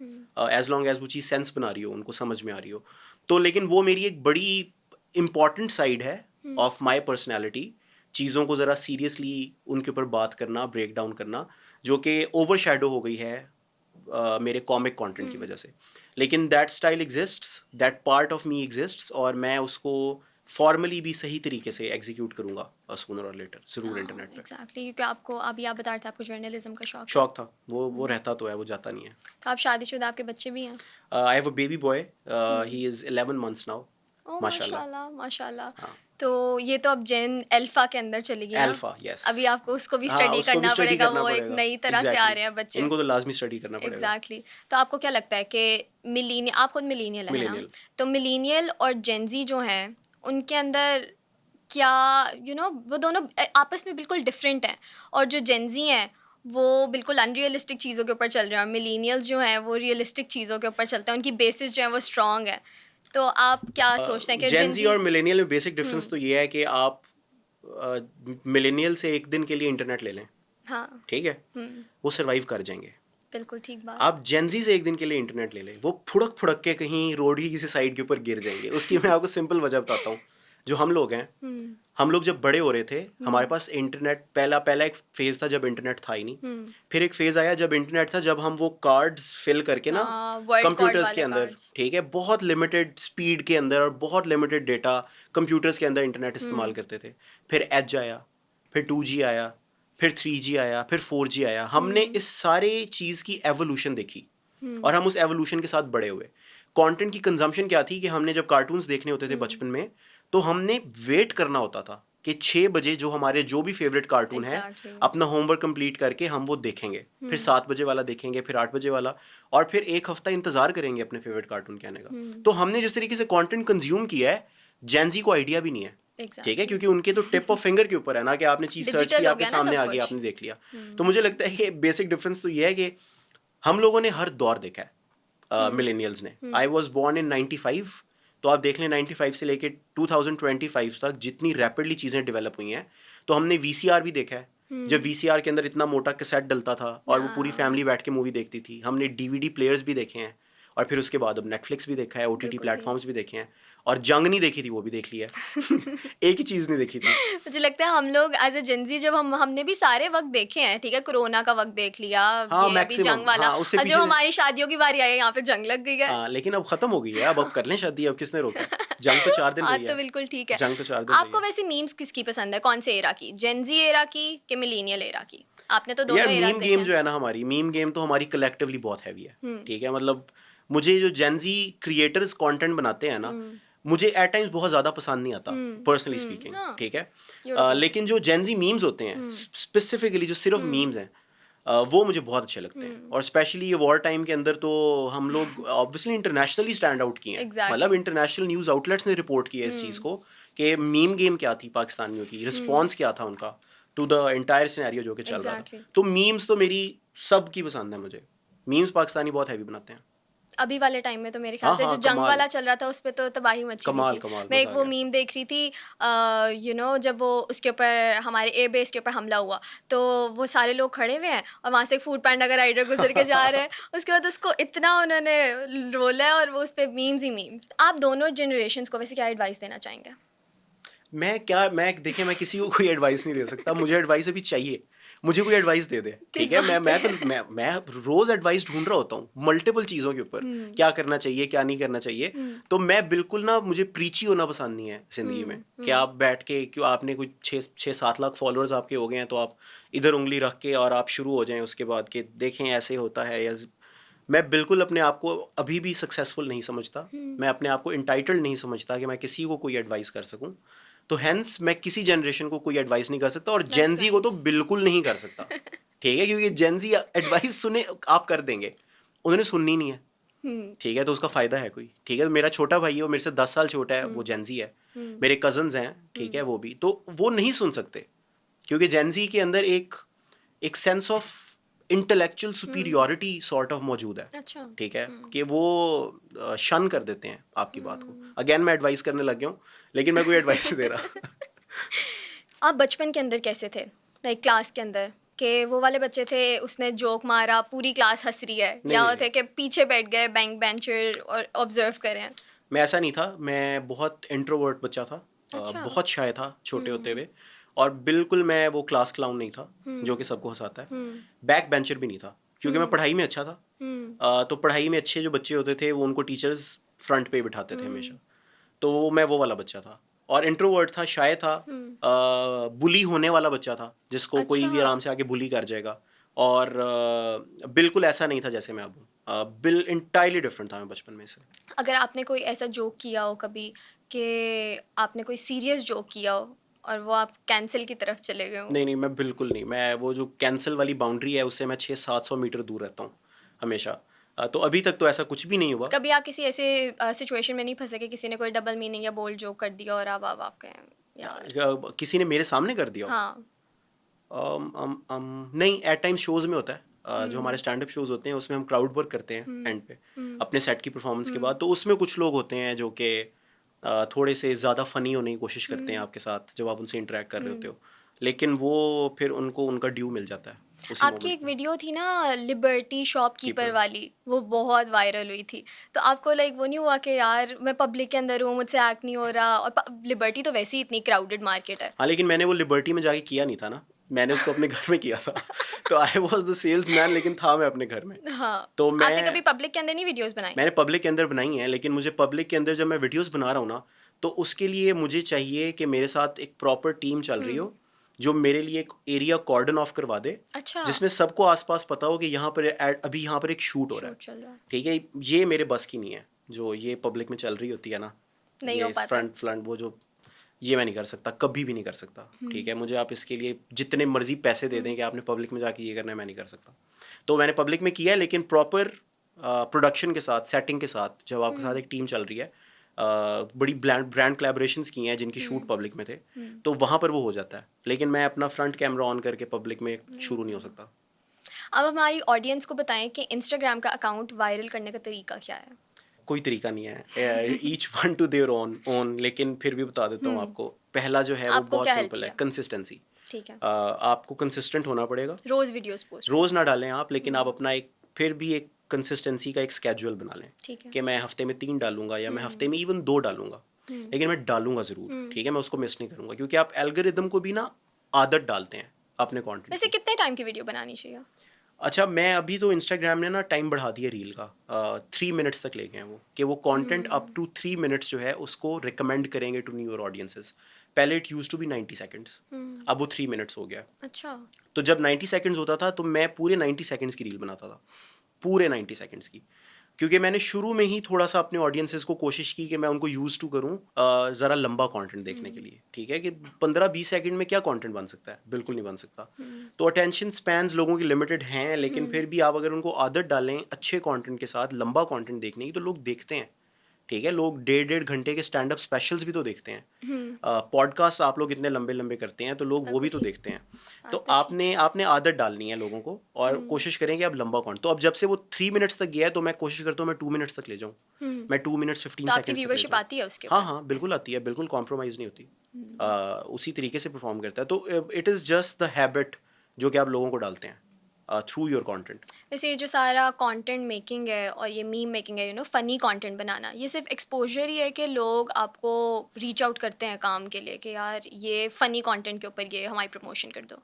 एज लॉन्ग एज वो चीज़ सेंस बना रही हो, उनको समझ में आ रही हो। तो लेकिन वो मेरी एक बड़ी इम्पॉर्टेंट साइड है ऑफ माई पर्सनैलिटी, चीज़ों को ज़रा सीरियसली उनके ऊपर बात करना, ब्रेक डाउन करना, जो कि ओवर शेडो हो गई है मेरे कॉमिक कंटेंट की वजह से। लेकिन that style exists, that part of me exists, और मैं उसको फॉर्मली भी सही तरीके से एग्जीक्यूट करूंगा सूनर और लेटर ज़रूर इंटरनेट पे। एग्जैक्टली, क्योंकि आपको अभी आप बता रहे थे आपको जर्नलिज्म का शौक था, वो रहता तो है, वो जाता नहीं है। तो आप शादीशुदा, आपके बच्चे भी हैं? I have a baby boy, he is 11 months now. Oh माशाल्लाह माशाल्लाह। हाँ। तो ये तो अब जेन अल्फा के अंदर चली गई ना? Alpha, yes. अभी आपको उसको भी हाँ, स्टडी उसको भी करना स्टडी पड़ेगा, करना वो एक पड़ेगा। नई तरह से आ Exactly. रहे हैं बच्चे। उनको तो लाजमी स्टडी करना पड़ेगा। एग्जैक्टली तो आपको क्या लगता है कि मिलीनियल, आप खुद मिलीनियल है ना, Millennial. तो मिलीनियल और जेनजी जो हैं उनके अंदर क्या वो दोनों आपस में बिल्कुल डिफरेंट हैं, और जो जेनजी हैं वो बिल्कुल अनरियलिस्टिक चीज़ों के ऊपर चल रहे हैं, और मिलीनियल्स जो हैं वो रियलिस्टिक चीज़ों के ऊपर चलते हैं, उनकी बेसिस जो है वो स्ट्रॉन्ग है। तो आप क्या सोचते हैं कि जेन जेनजी जी और मिलेनियल में बेसिक डिफरेंस तो ये है कि आप मिलेनियल से एक दिन के लिए इंटरनेट ले लें, हाँ ठीक है, वो सर्वाइव कर जाएंगे। बिल्कुल ठीक बात। आप जेनजी से एक दिन के लिए इंटरनेट ले लें, वो फुड़क फुड़क के कहीं रोड ही किसी साइड के ऊपर गिर जाएंगे। उसकी मैं आपको सिंपल वजह बताता हूँ। जो हम लोग हैं, हम लोग जब बड़े हो रहे थे, हमारे पास इंटरनेट पहला एक फेज था जब इंटरनेट था ही नहीं। फिर एक फेज आया जब इंटरनेट था, जब हम वो कार्ड्स फिल करके ना वर्ड कंप्यूटर्स वाले के अंदर, कार्ड्स। ठीक है, बहुत लिमिटेड स्पीड के अंदर और बहुत लिमिटेड डेटा कंप्यूटर्स के अंदर इंटरनेट इस्तेमाल करते थे। फिर एज आया, फिर 2G आया, फिर 3G आया, फिर 4G आया। हमने इस सारे चीज़ की एवोल्यूशन देखी और हम उस एवोल्यूशन के साथ बड़े हुए। कंटेंट की कंजम्पशन क्या थी कि हमने जब कार्टून्स देखने होते थे बचपन में, तो हमने वेट करना होता था कि 6 बजे जो हमारे जो भी फेवरेट कार्टून है, अपना होमवर्क कंप्लीट करके हम वो देखेंगे, फिर 7 बजे वाला देखेंगे, फिर 8 बजे वाला, और फिर एक हफ्ता इंतजार करेंगे अपने फेवरेट कार्टून के आने का। तो हमने जिस तरीके से कंटेंट कंज्यूम किया है, जेनजी को आइडिया भी नहीं है, ठीक है, क्योंकि उनके तो टिप ऑफ फिंगर के ऊपर है ना कि आपने चीज सर्च की, आपके सामने आ गई, आपने देख लिया। तो मुझे लगता है कि बेसिक डिफरेंस तो ये है कि हम लोगों ने हर दौर देखा है, मिलेनियल्स ने। आई वॉज बोर्न इन 95, तो आप देख लें 95 से लेके 2025 तक जितनी रैपिडली चीज़ें डेवलप हुई हैं। तो हमने VCR भी देखा है, जब VCR के अंदर इतना मोटा कैसेट डलता था और वो पूरी फैमिली बैठ के मूवी देखती थी। हमने DVD प्लेयर्स भी देखे हैं, और फिर उसके बाद अब नेटफ्लिक्स भी देखा है, OTT प्लेटफॉर्म्स भी देखे हैं, और जंग नहीं देखी थी वो भी देख लिया एक ही चीज़ नहीं देखी थी। मुझे लगता है हम लोग एज ए जेनजी जब हमने भी सारे वक्त देखे हैं, ठीक है, कोरोना का वक्त देख लिया, हाँ, ये अभी जंग वाला, हाँ, उससे और जो हमारी शादियों की बारी आई है यहाँ पे जंग लग गई है। हाँ, लेकिन अब खत्म हो गई है, अब कर लें शादी, अब किसने रोका है? जंग तो 4 दिन रही है। तो बिल्कुल ठीक है। जंग तो 4 दिन आपको वैसे मीम्स किसकी पसंद है, कौन से एरा की, जेनजी एरा की कि मिलेनियल एरा की? आपने तो दोनों एरास मीम गेम जो है ना, हमारी मीम गेम तो हमारी कलेक्टिवली बहुत हैवी है, ठीक है। मतलब मुझे जो जेनजी क्रिएटर्स कंटेंट बनाते हैं ना, मुझे एट टाइम्स बहुत ज़्यादा पसंद नहीं आता, पर्सनली स्पीकिंग, ठीक है। लेकिन जो जेनजी मीम्स होते हैं, स्पेसिफिकली जो सिर्फ मीम्स हैं, वो मुझे बहुत अच्छे लगते हैं। और स्पेशली ये वॉर टाइम के अंदर तो हम लोग ऑब्वियसली इंटरनेशनली स्टैंड आउट किए हैं। मतलब इंटरनेशनल न्यूज़ आउटलेट्स ने रिपोर्ट किया इस चीज़ को कि मीम गेम क्या थी पाकिस्तानियों की, रिस्पॉन्स क्या था उनका टू द एंटायर सिनेरियो जो कि चल रहा था। तो मीम्स तो मेरी सब की पसंद है मुझे। मीम्स पाकिस्तानी बहुत हैवी बनाते हैं। अभी वाले टाइम में तो मेरे ख्याल से जो जंग वाला चल रहा था उस पे तो तबाही मची हुई थी। मैं एक वो मीम देख रही थी, जब वो उसके ऊपर हमारे एयर बेस के ऊपर हमला हुआ, तो वो सारे लोग खड़े हुए हैं और वहाँ से एक फूड पांडा का राइडर गुजर के जा रहे हैं। उसके बाद उसको इतना उन्होंने रोला है, और वो उस पर मीम्स ही मीम्स। आप दोनों जनरेशन्स को वैसे क्या एडवाइस देना चाहेंगे? देखिए, मैं किसी को कोई एडवाइस नहीं दे सकता। मुझे एडवाइस अभी चाहिए, मुझे कोई एडवाइस दे दे, ठीक है। मैं रोज एडवाइस ढूंढ रहा होता हूँ मल्टीपल चीज़ों के ऊपर, क्या करना चाहिए, क्या नहीं करना चाहिए। तो मैं बिल्कुल ना, मुझे प्रीची होना पसंद नहीं है ज़िंदगी में कि आप बैठ के, क्यों आपने कुछ 6-7 लाख फॉलोअर्स आपके हो गए हैं, तो आप इधर उंगली रख के और आप शुरू हो जाएं उसके बाद कि देखें ऐसे होता है। या मैं बिल्कुल अपने आप को अभी भी सक्सेसफुल नहीं समझता, मैं अपने आप को इंटाइटल्ड नहीं समझता कि मैं किसी को कोई एडवाइस कर सकूँ। तो हैंस मैं किसी जनरेशन को कोई एडवाइस नहीं कर सकता, और जेनजी को तो बिल्कुल नहीं कर सकता, ठीक है, क्योंकि जेनजी एडवाइस सुने आप कर देंगे, उन्होंने सुननी नहीं है, ठीक है। तो उसका फ़ायदा है कोई, ठीक है। मेरा छोटा भाई है, वो मेरे से 10 साल छोटा है, वो जेनजी है। मेरे कजन्स हैं, ठीक है, वो भी, तो वो नहीं सुन सकते, क्योंकि जेनजी के अंदर एक sense of intellectual superiority sort of मौजूद है, अच्छा। ठीक है, कि वो शन कर देते हैं आपकी बात को। अगेन मैं एडवाइस करने लग गया हूँ, लेकिन मैं कोई एडवाइस नहीं दे रहा। आप बचपन के अंदर कैसे थे, लाइक क्लास के अंदर, कि वो वाले बच्चे थे उसने जोक मारा पूरी क्लास हंस रही है, नहीं या नहीं वो नहीं, थे कि पीछे बैठ गए बैंक बेंचर और ऑब्जर्व कर रहे हैं? मैं ऐसा नहीं था। मैं बहुत इंट्रोवर्ट बच्चा था, अच्छा। बहुत शाय था छोटे होते हुए, और बिल्कुल मैं वो क्लास क्लाउन नहीं था जो कि सबको हंसाता है। हम्म। बैक बेंचर भी नहीं था, क्योंकि मैं पढ़ाई में अच्छा था। तो पढ़ाई में अच्छे जो बच्चे होते थे वो उनको टीचर्स फ्रंट पे बिठाते थे हमेशा, तो मैं वो वाला बच्चा था। और इंट्रोवर्ट था, शाय था, बुली होने वाला बच्चा था, जिसको कोई भी अच्छा। आराम से आके बुली कर जाएगा। और बिल्कुल ऐसा नहीं था जैसे मैं अब हूँ। बिल इंटायरली डिफरेंट था मैं बचपन में से। अगर आपने कोई ऐसा जोक किया हो कभी कि आपने कोई सीरियस जोक किया हो और वो आप कैंसिल की तरफ चले गए हो? नहीं नहीं, मैं बिल्कुल नहीं। मैं वो जो कैंसिल वाली बाउंड्री है उससे मैं 600-700 मीटर दूर रहता हूँ हमेशा। तो अभी तक तो ऐसा कुछ भी नहीं हुआ। कभी आप किसी ऐसे सिचुएशन में नहीं फंसे कि किसी ने कोई डबल मीनिंग या बोल्ड जोक कर दिया और अब आप कहें यार? किसी ने मेरे सामने कर दिया हो? हाँ। नहीं, एट टाइम्स शोज में होता है। जो हमारे हम्म। स्टैंड अप शोज होते हैं उसमें हम क्राउड वर्क करते हैं हम्म। एंड पे हम्म। अपने सेट की परफॉर्मेंस के बाद। तो उसमें कुछ लोग होते हैं जो कि थोड़े से ज़्यादा फ़नी होने की कोशिश करते हैं हम्म। आपके साथ जब आप उनसे इंटरेक्ट कर रहे होते हम्म। हो, लेकिन वो फिर उनको उनका ड्यू मिल जाता है उसी आपकी मोमेंट एक में। वीडियो थी ना, लिबर्टी शॉपकीपर कीपर। वाली, वो बहुत वायरल हुई थी। तो आपको लाइक वो नहीं हुआ कि यार मैं पब्लिक के अंदर हूँ, मुझसे एक्ट नहीं हो रहा, और लिबर्टी तो वैसे ही इतनी क्राउडेड मार्केट है। हाँ, लेकिन मैंने वो लिबर्टी में जाके किया नहीं था ना, मैंने उसको अपने घर में किया था। तो I was the salesman, लेकिन था मैं अपने घर में। हाँ। तो आपने कभी मैं पब्लिक के अंदर नहीं वीडियोस बनाई? मैंने पब्लिक के अंदर बनाई है, लेकिन मुझे पब्लिक के अंदर जब मैं वीडियोस बना रहा हूँ ना, तो उसके लिए मुझे चाहिए कि मेरे साथ एक प्रॉपर टीम चल रही हो, जो मेरे लिए एक एरिया कॉर्डन ऑफ करवा दे, अच्छा। जिसमें सबको आसपास पता हो कि यहाँ पर अभी यहाँ पर एक शूट हो रहा है। शूट चल रहा है। ठीक है, ये मेरे बस की नहीं है, जो ये पब्लिक में चल रही होती है ना, नहीं ये हो पाता। फ्रंट फ्रंट वो जो, ये मैं नहीं कर सकता, कभी भी नहीं कर सकता। ठीक है, मुझे आप इसके लिए जितने मर्जी पैसे दे दें कि आपने पब्लिक में जाके ये करना है, मैं नहीं कर सकता। तो मैंने पब्लिक में किया है, लेकिन प्रॉपर प्रोडक्शन के साथ, सेटिंग के साथ, जब आपके साथ एक टीम चल रही है, बड़ी ब्रांड कोलैबोरेशंस की हैं जिनकी शूट पब्लिक में थे, तो वहाँ पर वो हो जाता है। लेकिन मैं अपना फ्रंट कैमरा ऑन करके पब्लिक में शुरू नहीं हो सकता। अब हमारी ऑडियंस को बताएं कि इंस्टाग्राम का अकाउंट वायरल करने का तरीका क्या है? कोई तरीका नहीं है, each one to their own own, लेकिन फिर भी बता देता हूँ आपको। पहला जो है वो आपको बहुत क्या हेल्प सिंपल है, किया? कंसिस्टेंसी। ठीक है। आपको कंसिस्टेंट होना पड़ेगा। रोज वीडियोस पोस्ट करें। रोज़ ना डालें आप, लेकिन आप अपना एक फिर भी एक कंसिस्टेंसी का एक स्केड्यूल बना लें ठीक है। कि मैं हफ्ते में 3 डालूंगा, या मैं हफ्ते में इवन 2 डालूंगा, लेकिन मैं डालूंगा ज़रूर। ठीक है, मैं उसको मिस नहीं करूंगा, क्योंकि आप एल्गोरिदम को भी ना आदत डालते हैं अपने कंटेंट वैसे की। कितने टाइम की वीडियो बनानी चाहिए? अच्छा, मैं अभी तो इंस्टाग्राम ने ना टाइम बढ़ा दिया रील का, 3 मिनट्स तक ले गए हैं वो, कि वो कंटेंट अप टू 3 मिनट्स जो है उसको रिकमेंड करेंगे टू न्यूअर ऑडियंसेस। पहले it use to be 90 seconds, अब वो 3 मिनट्स हो गया। अच्छा। तो जब 90 सेकेंड्स होता था तो मैं पूरे 90 सेकेंड्स की रील बनाता था, पूरे 90 सेकेंड्स की, क्योंकि मैंने शुरू में ही थोड़ा सा अपने ऑडियंसेस को कोशिश की कि मैं उनको यूज़ टू करूँ ज़रा लंबा कंटेंट देखने के लिए। ठीक है, कि 15-20 सेकंड में क्या कंटेंट बन सकता है, बिल्कुल नहीं बन सकता। तो अटेंशन स्पैन्स लोगों की लिमिटेड हैं, लेकिन फिर भी आप अगर उनको आदत डालें अच्छे कंटेंट के साथ लंबा कंटेंट देखने की, तो लोग देखते हैं। ठीक है, लोग 1.5-1.5 घंटे के स्टैंड अप स्पेशल्स भी तो देखते हैं। पॉडकास्ट आप लोग इतने लंबे लंबे करते हैं, तो लोग वो भी तो ठीक। देखते हैं। तो बात तो ठीक आपने है। आपने आदत डालनी है लोगों को, और कोशिश करें कि आप लंबा कंटेंट। तो अब जब से वो 3 मिनट्स तक गया है, तो मैं कोशिश करता हूँ मैं 2 मिनट्स तक ले जाऊँ, मैं 2 मिनट्स 15 तो आपकी सेकेंड्स तक ले व्यूवरशिप जाऊँ। आती है उसके हाँ ऊपर? हाँ, बिल्कुल आती है, बिल्कुल कॉम्प्रोमाइज़ नहीं होती। उसी तरीके से परफॉर्म करता है। तो it is just the habit जो कि आप लोगों को डालते हैं थ्रू योर कंटेंट। वैसे ये जो सारा कंटेंट मेकिंग है और ये मीम मेकिंग है, फनी कंटेंट बनाना, ये सिर्फ एक्सपोजर ही है कि लोग आपको रीच आउट करते हैं काम के लिए कि यार ये फनी कंटेंट के ऊपर ये हमारी प्रमोशन कर दो?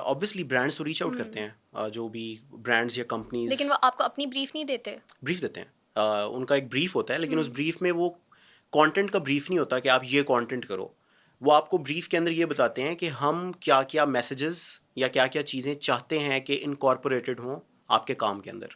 ऑब्वियसली ब्रांड्स तो रीच आउट करते हैं, जो भी ब्रांड्स या कंपनीज लेकिन वो आपको अपनी ब्रीफ नहीं देते? ब्रीफ देते हैं। उनका एक ब्रीफ होता है, लेकिन उस ब्रीफ में वो कंटेंट का ब्रीफ नहीं होता कि आप ये कंटेंट करो। वो आपको ब्रीफ के अंदर ये बताते हैं कि हम क्या क्या मैसेजेस या क्या क्या चीज़ें चाहते हैं कि इनकॉर्पोरेटेड हों आपके काम के अंदर।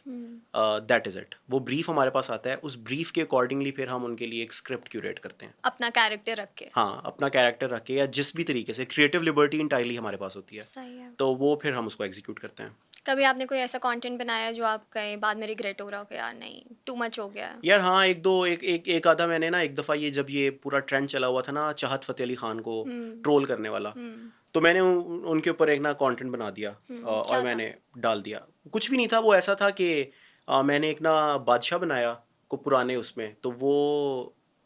That is it. वो ब्रीफ हमारे पास आता है, उस ब्रीफ के अकॉर्डिंगली फिर हम उनके लिए एक स्क्रिप्ट क्यूरेट करते हैं। अपना कैरेक्टर रख के? हाँ, अपना कैरेक्टर रख के, या जिस भी तरीके से क्रिएटिव लिबर्टी इंटायरली हमारे पास होती है, सही है। तो वो फिर हम उसको एग्जीक्यूट करते हैं। कभी आपने कोई ऐसा कंटेंट बनाया जो आप कहीं बाद में रिग्रेट हो रहा हो कि यार नहीं टू मच हो गया? यार हाँ, एक दो एक आधा मैंने ना, एक दफ़ा ये जब ये पूरा ट्रेंड चला हुआ था ना चाहत फ़तेह अली ख़ान को ट्रोल करने वाला, तो मैंने उनके ऊपर एक ना कंटेंट बना दिया क्या और था? मैंने डाल दिया। कुछ भी नहीं था, वो ऐसा था कि मैंने एक ना बादशाह बनाया को पुराने उसमें, तो वो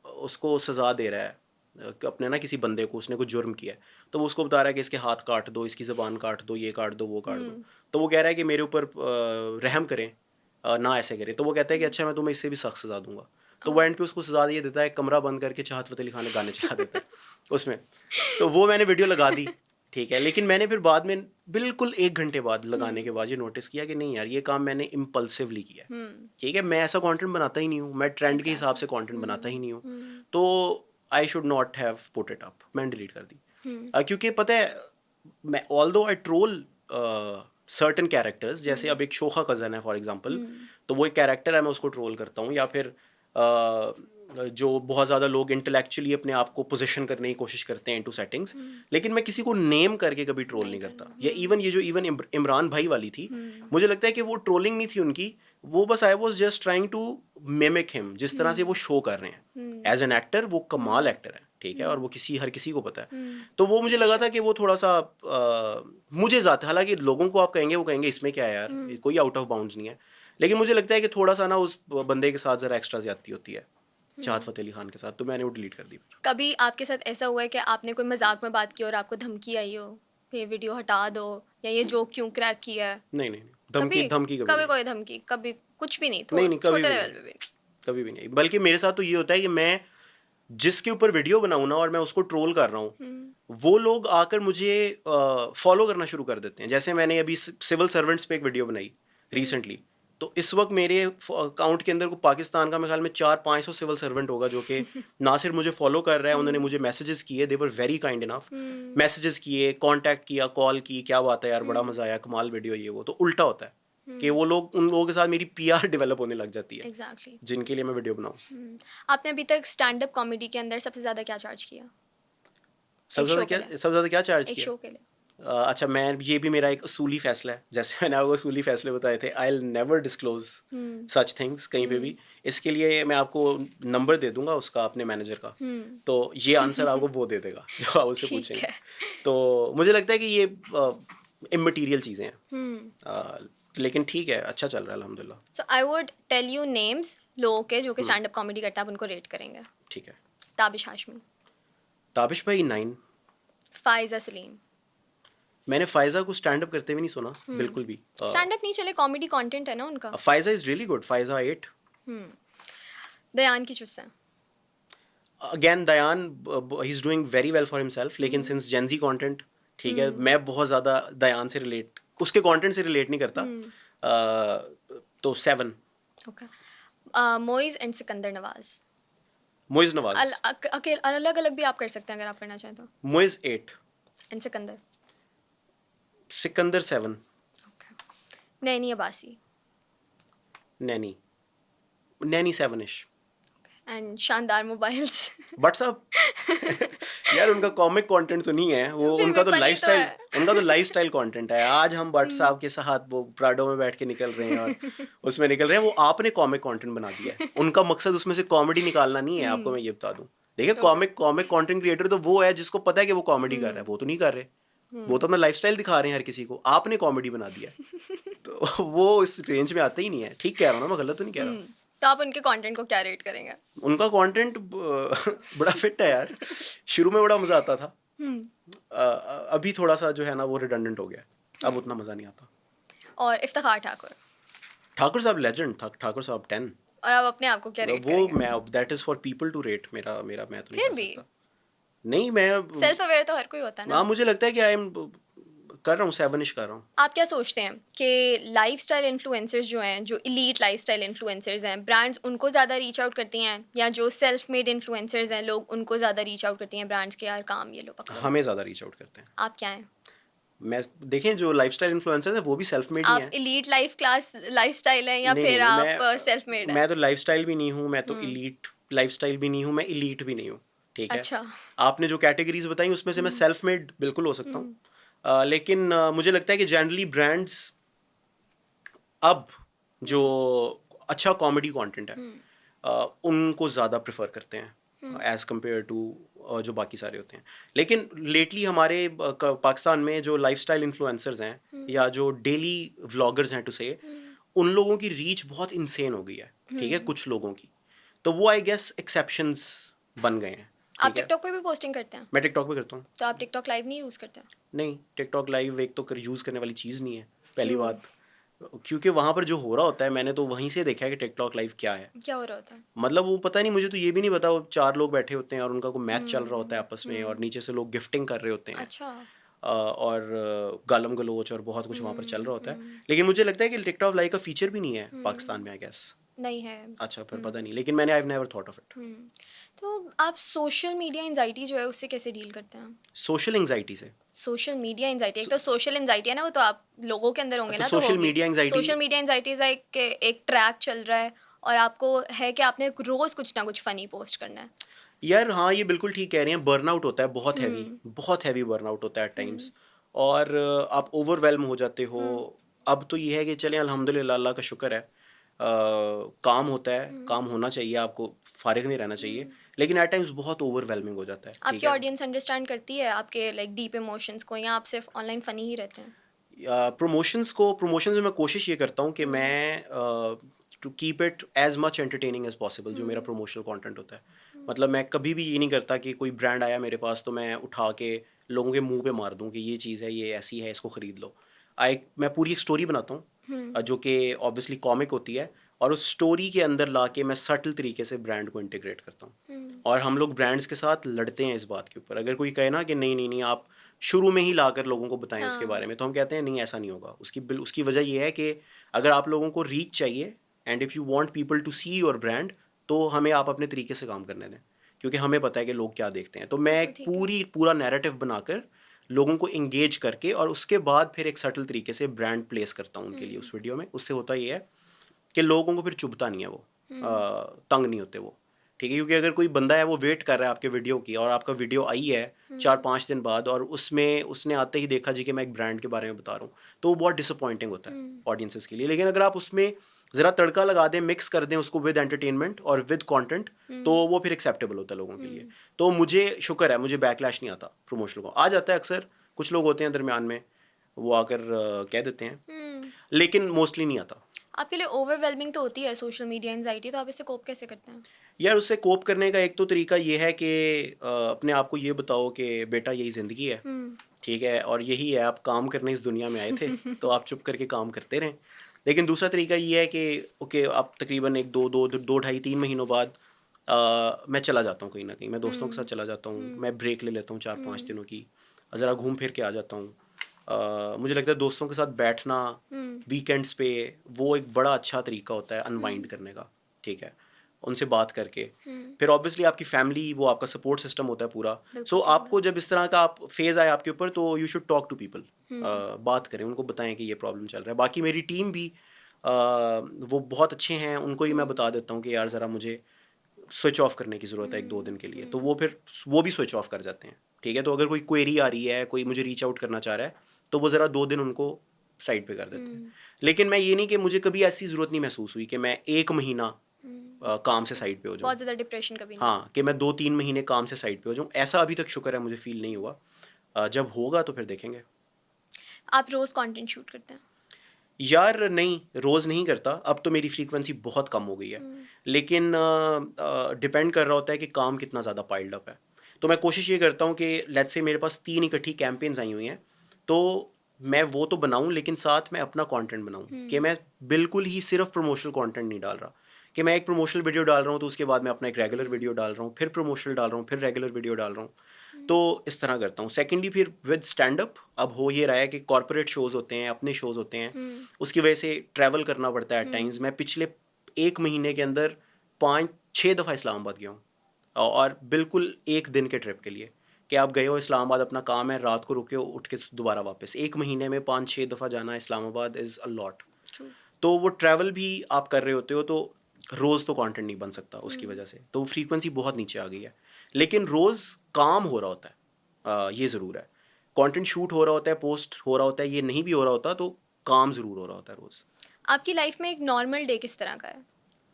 उसको सज़ा दे रहा है कि अपने ना किसी बंदे को, उसने कुछ जुर्म किया है, तो वो उसको बता रहा है कि इसके हाथ काट दो, इसकी ज़बान काट दो, ये काट दो, वो काट दो। तो वो कह रहा है कि मेरे ऊपर रहम करें, ना ऐसे करें। तो वो कहता है कि अच्छा मैं तुम्हें इससे भी सख्त सज़ा दूंगा। तो वो एंड पे उसको सज़ा ये देता है, कमरा बंद करके चाहत फ़तेह अली खान ने गाने चला देता है उसमें। तो वो मैंने वीडियो लगा दी, ठीक है। लेकिन मैंने फिर बाद में बिल्कुल 1 घंटे बाद लगाने के बाद ये नोटिस किया कि नहीं यार, ये काम मैंने इम्पल्सिवली किया है, ठीक है। मैं ऐसा कंटेंट बनाता ही नहीं हूँ, मैं ट्रेंड के हिसाब से कंटेंट बनाता ही नहीं हूँ। तो I should not have put it up, मैंने डिलीट कर दी। क्योंकि पता है, मैं although I troll certain characters, जैसे अब एक शोखा कज़न है फॉर एग्जांपल, तो वो एक कैरेक्टर है, मैं उसको ट्रोल करता हूँ। या फिर जो बहुत ज़्यादा लोग इंटेलेक्चुअली अपने आप को पोजीशन करने की कोशिश करते हैं इनटू सेटिंग्स, लेकिन मैं किसी को नेम करके कभी ट्रोल नहीं करता। या इवन ये जो इमरान भाई वाली थी, मुझे लगता है कि वो ट्रोलिंग नहीं थी उनकी, वो बस I was just trying to mimic him, जिस तरह से वो शो कर रहे हैं एज एन एक्टर। वो कमाल एक्टर है, ठीक है, और वो हर किसी को पता है। तो वो मुझे लगा था कि वो थोड़ा सा मुझे ज़्यादा, हालांकि लोगों को आप कहेंगे, वो कहेंगे इसमें क्या है यार, कोई आउट ऑफ बाउंड्स नहीं है, लेकिन मुझे लगता है कि थोड़ा सा ना उस बंदे के साथ ज़रा एक्स्ट्रा ज्यादती होती है, चाहत फ़तेह अली खान के साथ। तो मैंने वो डिलीट कर दी। कभी आपके साथ ऐसा हुआ है कि आपने कोई मजाक में बात की और आपको धमकी आई हो कि ये वीडियो हटा दो या ये जोक क्यों क्रैक किया है? नहीं नहीं नहीं, धमकी धमकी कभी कभी नहीं। कोई धमकी, कभी कुछ भी नहीं, नहीं नहीं, कभी छोटे भी लेवल नहीं, पे भी? कभी भी नहीं। बल्कि मेरे साथ तो ये होता है कि मैं जिसके ऊपर वीडियो बनाऊँ ना और मैं उसको ट्रोल कर रहा हूँ, वो लोग आकर मुझे फॉलो करना शुरू कर देते हैं। जैसे मैंने अभी सिविल सर्वेंट्स पे एक वीडियो बनाई रिसेंटली, तो इस वक्त मेरे अकाउंट के अंदर को पाकिस्तान का मेरे ख्याल में 400-500 सिविल सर्वेंट होगा, जो कि ना सिर्फ मुझे फॉलो कर रहा है, उन्होंने मुझे मैसेजेस किए, they were very kind enough, messages किए, कांटेक्ट किया, कॉल की, क्या बात है यार, बड़ा मज़ा आया, कमाल वीडियो, ये वो। तो उल्टा होता है कि वो लोग, उन लोगों के साथ मेरी पीआर डेवलप होने लग जाती है, एग्जैक्टली। जिनके लिए मैं वीडियो बनाऊँ। आपने अभी तक स्टैंड अप कॉमेडी के अंदर सबसे ज़्यादा क्या चार्ज किया? एक शो के लिए, सबसे ज़्यादा क्या चार्ज एक किया? शो के लिए। अच्छा, मैं, ये भी मेरा एक असूली फ़ैसला है, जैसे मैंने आपको असूली फ़ैसले बताए थे, I will never disclose such things कहीं पे भी। इसके लिए मैं आपको नंबर दे दूंगा उसका, अपने मैनेजर का, तो ये आंसर आपको वो दे देगा जो आप उससे ठीक पूछेंगे। है। तो मुझे लगता है कि ये इममटीरियल चीज़ें हैं, लेकिन ठीक है, अच्छा चल रहा है अल्हम्दुलिल्लाह। So I would tell you names लोगों के जो कि स्टैंड अप कॉमेडी करते हैं, आप उनको रेट करेंगे। ठीक है। ताबिश हाशमी, ताबिश भाई 9। फाइजा सलीम। मैंने फ़ायज़ा को स्टैंड अप करते हुए नहीं सुना बिल्कुल भी। स्टैंड अप नहीं चले, कॉमेडी कंटेंट है ना उनका। Faiza is really good, Faiza 8। Dayan की चुस्सा। Again Dayan, he is doing very well for himself, लेकिन सिंस जेंजी कंटेंट, ठीक है, मैं बहुत ज़्यादा दयान से रिलेट, उसके कंटेंट से रिलेट नहीं करता, तो 7। ओके। मोइज एंड सिकंदर नवाज। मोइज़ नवाज, अलग अलग भी आप कर सकते हैं अगर आप करना चाहें तो। Moiz 8, and Sikandar. Sikandar 7, okay. Naini Abbasi. Naini, Naini 7ish। And शानदार मोबाइल्स। व्हाट्सअप यार, उनका कॉमिक कंटेंट तो नहीं है वो, फिर उनका भी तो funny तो लाइफस्टाइल, है। उनका तो लाइफस्टाइल कंटेंट है। आज हम भट्ट साहब के साथ वो प्राडो में बैठ के निकल रहे हैं और उसमें निकल रहे हैं, वो आपने कॉमिक कंटेंट बना दिया है। उनका मकसद उसमें से कॉमेडी निकालना नहीं है, आपको मैं ये बता दूं। देखिए, कॉमिक कंटेंट क्रिएटर तो वो है जिसको पता है कि वो कॉमेडी कर रहा है, वो तो नहीं कर रहे, वो तो अपना लाइफस्टाइल दिखा रहे हैं हर किसी को। आपने कॉमेडी बना दिया है, तो वो इस रेंज में आता ही नहीं है। ठीक कह रहा हूँ ना, मैं गलत तो नहीं कह रहा। तो आप उनके कंटेंट को क्या रेट करेंगे? उनका कंटेंट बड़ा फिट है यार, शुरू में बड़ा मज़ा आता था, अभी थोड़ा सा जो है ना वो रिडंडेंट हो गया, अब उतना मज़ा नहीं आता। और इफ्तिखार ठाकुर। ठाकुर साहब लेजेंड था, ठाकुर साहब 10। और आप अपने आप को क्या रेट वो करेंगे? मैं, that is for people to rate, मेरा मेरा मैं तो नहीं फिर कर भी सकता। नहीं, मैं, सेल्फ अवेयर तो हर कोई होता है ना। हाँ, मुझे लगता है कि आई एम कर रहा हूँ, 7ish कर रहा हूँ। आप क्या सोचते हैं कि लाइफस्टाइल इन्फ्लुएंसर्स जो हैं, जो इलीट लाइफस्टाइल इन्फ्लुएंसर्स हैं, ब्रांड्स उनको ज़्यादा रीच आउट करती हैं, या जो सेल्फ मेड इन्फ्लुएंसर्स हैं, लोग उनको ज़्यादा रीच आउट करती हैं ब्रांड्स के, यार काम ये लो पकड़ो? हमें ज़्यादा रीच आउट करते हैं। आप क्या हैं? मैं, देखें, जो लाइफस्टाइल इन्फ्लुएंसर्स हैं वो भी सेल्फ मेड ही आप हैं। इलीट लाइफ क्लास लाइफस्टाइल हैं या नहीं फिर नहीं नहीं, आप सेल्फ मेड हैं? मैं तो लाइफस्टाइल भी नहीं हूँ, मैं तो इलीट लाइफस्टाइल भी नहीं हूँ, मैं इलीट भी नहीं हूँ, ठीक है। अच्छा। आपने जो कैटेगरीज बताई उसमें से मैं सेल्फ मेड बिल्कुल हो सकता हूँ, लेकिन मुझे लगता है कि जनरली ब्रांड्स अब जो अच्छा कॉमेडी कंटेंट है, उनको ज़्यादा प्रेफर करते हैं एज़ कम्पेयर टू जो बाकी सारे होते हैं। लेकिन लेटली हमारे पाकिस्तान में जो लाइफस्टाइल इन्फ्लुएंसर्स हैं या जो डेली व्लॉगर्स हैं टू से, उन लोगों की रीच बहुत इंसेन हो गई है, ठीक है, कुछ लोगों की। तो वो आई गेस एक्सेप्शंस बन गए हैं, आप ठीक है। टिकटॉक पे भी पोस्टिंग करते हैं? मैं टिकटॉक पे करता हूँ। तो आप टिकटॉक लाइव नहीं यूज़ करते? नहीं, टिकटॉक लाइव एक तो यूज़ करने वाली चीज़ नहीं है, पहली क्यों? बात। क्योंकि वहाँ पर जो हो रहा होता है, मैंने तो वहीं से देखा है कि टिकटॉक लाइव क्या है। क्या हो रहा होता है? मतलब वो पता नहीं, मुझे तो ये भी नहीं पता, वो 4 लोग बैठे होते हैं और उनका कोई मैच चल रहा होता है आपस में, और नीचे से लोग गिफ्टिंग कर रहे होते हैं। अच्छा। और गालम गलोच और बहुत कुछ वहाँ पर चल रहा होता है। लेकिन मुझे लगता है कि टिकटॉक लाइव का फीचर भी नहीं है पाकिस्तान में, आई गेस। नहीं है। अच्छा, फिर पता नहीं, लेकिन मैंने I never thought of it. तो आप सोशल मीडिया एंजाइटी जो है उससे कैसे डील करते हैं? सोशल एंग्जाइटी से? सोशल मीडिया एंजाइटी, एक तो सोशल एंजाइटी है ना, वो तो आप लोगों के अंदर होंगे तो ना, तो सोशल होगी। Media anxiety, social media anxiety is like एक ट्रैक चल रहा है और आपको है कि आपने रोज कुछ ना कुछ फनी पोस्ट करना है। यार हाँ, ये बिल्कुल ठीक कह रही हैं। बर्नआउट होता है बहुत हैवी बर्नआउट होता है एट टाइम्स। और आप ओवरवेल्म हो जाते हो। अब तो ये है कि चलें, अल्हम्दुलिल्लाह, अल्लाह का शुक्र है, काम होता है, काम होना चाहिए, आपको फारिग नहीं रहना चाहिए। लेकिन एट टाइम्स बहुत ओवरवेलमिंग हो जाता है, ठीक आपकी है। ऑडियंस अंडरस्टैंड करती है आपके लाइक डीप इमोशंस को, या आप सिर्फ ऑनलाइन फनी ही रहते हैं? प्रमोशंस में मैं कोशिश ये करता हूँ कि मैं to keep it as much entertaining as possible, जो मेरा प्रमोशनल कंटेंट होता है। मतलब मैं कभी भी ये नहीं करता कि कोई ब्रांड आया मेरे पास तो मैं उठा के लोगों के मुंह पे मार दूं कि ये चीज़ है, ये ऐसी है, इसको ख़रीद लो। मैं पूरी एक स्टोरी बनाता हूँ, जो कि ऑब्वियसली कॉमिक होती है, और उस स्टोरी के अंदर ला के मैं सटल तरीके से ब्रांड को इंटीग्रेट करता हूँ। और हम लोग ब्रांड्स के साथ लड़ते हैं इस बात के ऊपर। अगर कोई कहे ना कि नहीं नहीं नहीं, आप शुरू में ही लाकर लोगों को बताएं उसके बारे में, तो हम कहते हैं नहीं, ऐसा नहीं होगा। उसकी वजह ये है कि अगर आप लोगों को रीच चाहिए, and if you want people to see your brand, तो हमें आप अपने तरीके से काम करने दें, क्योंकि हमें पता है कि लोग क्या देखते हैं। तो मैं एक ठीक है। पूरा नैरेटिव बनाकर लोगों को इंगेज करके, और उसके बाद फिर एक सटल तरीके से ब्रांड प्लेस करता हूँ उनके लिए उस वीडियो में। उससे होता ये है कि लोगों को फिर चुभता नहीं है वो, तंग नहीं होते वो, ठीक है। क्योंकि अगर कोई बंदा है वो वेट कर रहा है आपके वीडियो की, और आपका वीडियो आई है 4-5 दिन बाद, और उसमें उसने आते ही देखा जी कि मैं एक ब्रांड के बारे में बता रहा हूँ, तो वो बहुत डिसअपॉइंटिंग होता है ऑडियंसेस के लिए। लेकिन अगर आप उसमें ज़रा तड़का लगा दें, मिक्स कर दें उसको विद एंटरटेनमेंट और विद कंटेंट, तो वो फिर एक्सेप्टेबल होता है लोगों के लिए। तो मुझे शुक्र है, मुझे बैकलैश नहीं आता प्रमोशनल को। आ जाता है अक्सर, कुछ लोग होते हैं दरमियान में, वो आकर कह देते हैं, लेकिन मोस्टली नहीं आता। आपके लिए ओवरवेलमिंग तो होती है सोशल मीडिया एंजाइटी, तो आप इससे कोप कैसे करते हैं? यार, उससे कोप करने का एक तो तरीका ये है कि अपने आप को ये बताओ कि बेटा यही ज़िंदगी है, ठीक है, और यही है, आप काम करने इस दुनिया में आए थे, तो आप चुप करके काम करते रहें। लेकिन दूसरा तरीका ये है कि ओके, आप तकरीबन एक दो ढाई 3 महीनों बाद मैं चला जाता हूँ कहीं ना कहीं, मैं दोस्तों के साथ चला जाता हूँ, मैं ब्रेक ले लेता हूँ 4-5 दिनों की, ज़रा घूम फिर के आ जाता हूँ। मुझे लगता है दोस्तों के साथ बैठना वीकेंड्स पे, वो एक बड़ा अच्छा तरीका होता है अनवाइंड करने का, ठीक है, उनसे बात करके। फिर ऑब्वियसली आपकी फैमिली, वो आपका सपोर्ट सिस्टम होता है पूरा। सो आपको जब इस तरह का आप फेज़ आए आपके ऊपर, तो you should talk to people, बात करें, उनको बताएं कि ये प्रॉब्लम चल रहा है। बाकी मेरी टीम भी वो बहुत अच्छे हैं, उनको ही मैं बता देता हूँ कि यार ज़रा मुझे स्विच ऑफ करने की ज़रूरत है 1-2 दिन के लिए, तो वो भी स्विच ऑफ कर जाते हैं, ठीक है। तो अगर कोई क्वेरी आ रही है, कोई मुझे रीच आउट करना चाह रहा है, तो वो ज़रा 2 दिन उनको साइड पे कर देते हैं। लेकिन मैं ये नहीं कि मुझे कभी ऐसी ज़रूरत नहीं महसूस हुई कि मैं 1 महीना काम से साइड पे हो जाऊँ। बहुत ज़्यादा डिप्रेशन कभी नहीं? हाँ, कि मैं 2-3 महीने काम से साइड पे हो जाऊँ, ऐसा अभी तक शुक्र है मुझे फ़ील नहीं हुआ। जब होगा तो फिर देखेंगे। आप रोज़ कंटेंट शूट करते हैं? यार नहीं, रोज़ नहीं करता, अब तो मेरी फ्रीक्वेंसी बहुत कम हो गई है। लेकिन डिपेंड कर रहा होता है कि काम कितना ज़्यादा पाइल्ड अप है। तो मैं कोशिश ये करता हूँ कि लेट्स से मेरे पास 3 इकट्ठी कैंपेन्स आई हुई हैं, तो मैं वो तो बनाऊँ, लेकिन साथ में अपना कंटेंट बनाऊँ, कि मैं बिल्कुल ही सिर्फ प्रमोशनल कंटेंट नहीं डाल रहा, कि मैं एक प्रमोशनल वीडियो डाल रहा हूँ तो उसके बाद मैं अपना एक रेगुलर वीडियो डाल रहा हूँ, फिर प्रमोशनल डाल रहा हूँ, फिर रेगुलर वीडियो डाल रहा हूँ। तो इस तरह करता हूँ। सेकेंडली फिर विद स्टैंड अप, अब हो ये रहा है कि कॉर्पोरेट शोज़ होते हैं, अपने शोज़ होते हैं, उसकी वजह से ट्रैवल करना पड़ता है एट टाइम्स। मैं पिछले 1 महीने के अंदर 5-6 दफ़ा इस्लामाबाद गया हूँ, और बिल्कुल 1 दिन के ट्रिप के लिए, कि आप गए हो इस्लामाबाद, अपना काम है, रात को रुके हो, उठ के दोबारा वापस। 1 महीने में 5-6 दफ़ा जाना इस्लामाबाद इज़ अ लॉट। तो वो ट्रैवल भी आप कर रहे होते हो, तो रोज़ तो कंटेंट नहीं बन सकता उसकी वजह से, तो फ्रीक्वेंसी बहुत नीचे आ गई है। लेकिन रोज़ काम हो रहा होता है, ये ज़रूर है। कंटेंट शूट हो रहा होता है, पोस्ट हो रहा होता है, ये नहीं भी हो रहा होता तो काम ज़रूर हो रहा होता है रोज़। आपकी लाइफ में एक नॉर्मल डे किस तरह का है?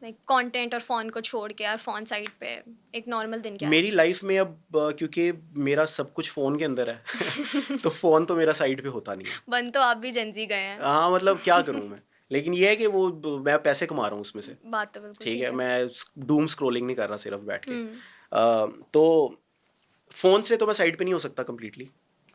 लाइक कंटेंट और फ़ोन को छोड़ के यार, फ़ोन साइड पे एक नॉर्मल दिन क्या है? मेरी लाइफ में अब क्योंकि मेरा सब कुछ फ़ोन के अंदर है तो फ़ोन तो मेरा साइड पे होता नहीं है। बन तो आप भी जेनज़ी गए हैं। हाँ, मतलब क्या करूँ मैं? लेकिन ये है कि वो मैं पैसे कमा रहा हूँ उसमें से, बात तो बिल्कुल ठीक ठीक है? है। मैं डूम स्क्रॉलिंग नहीं कर रहा सिर्फ बैठ के। हुँ, तो फ़ोन से तो मैं साइड पे नहीं हो सकता कंप्लीटली,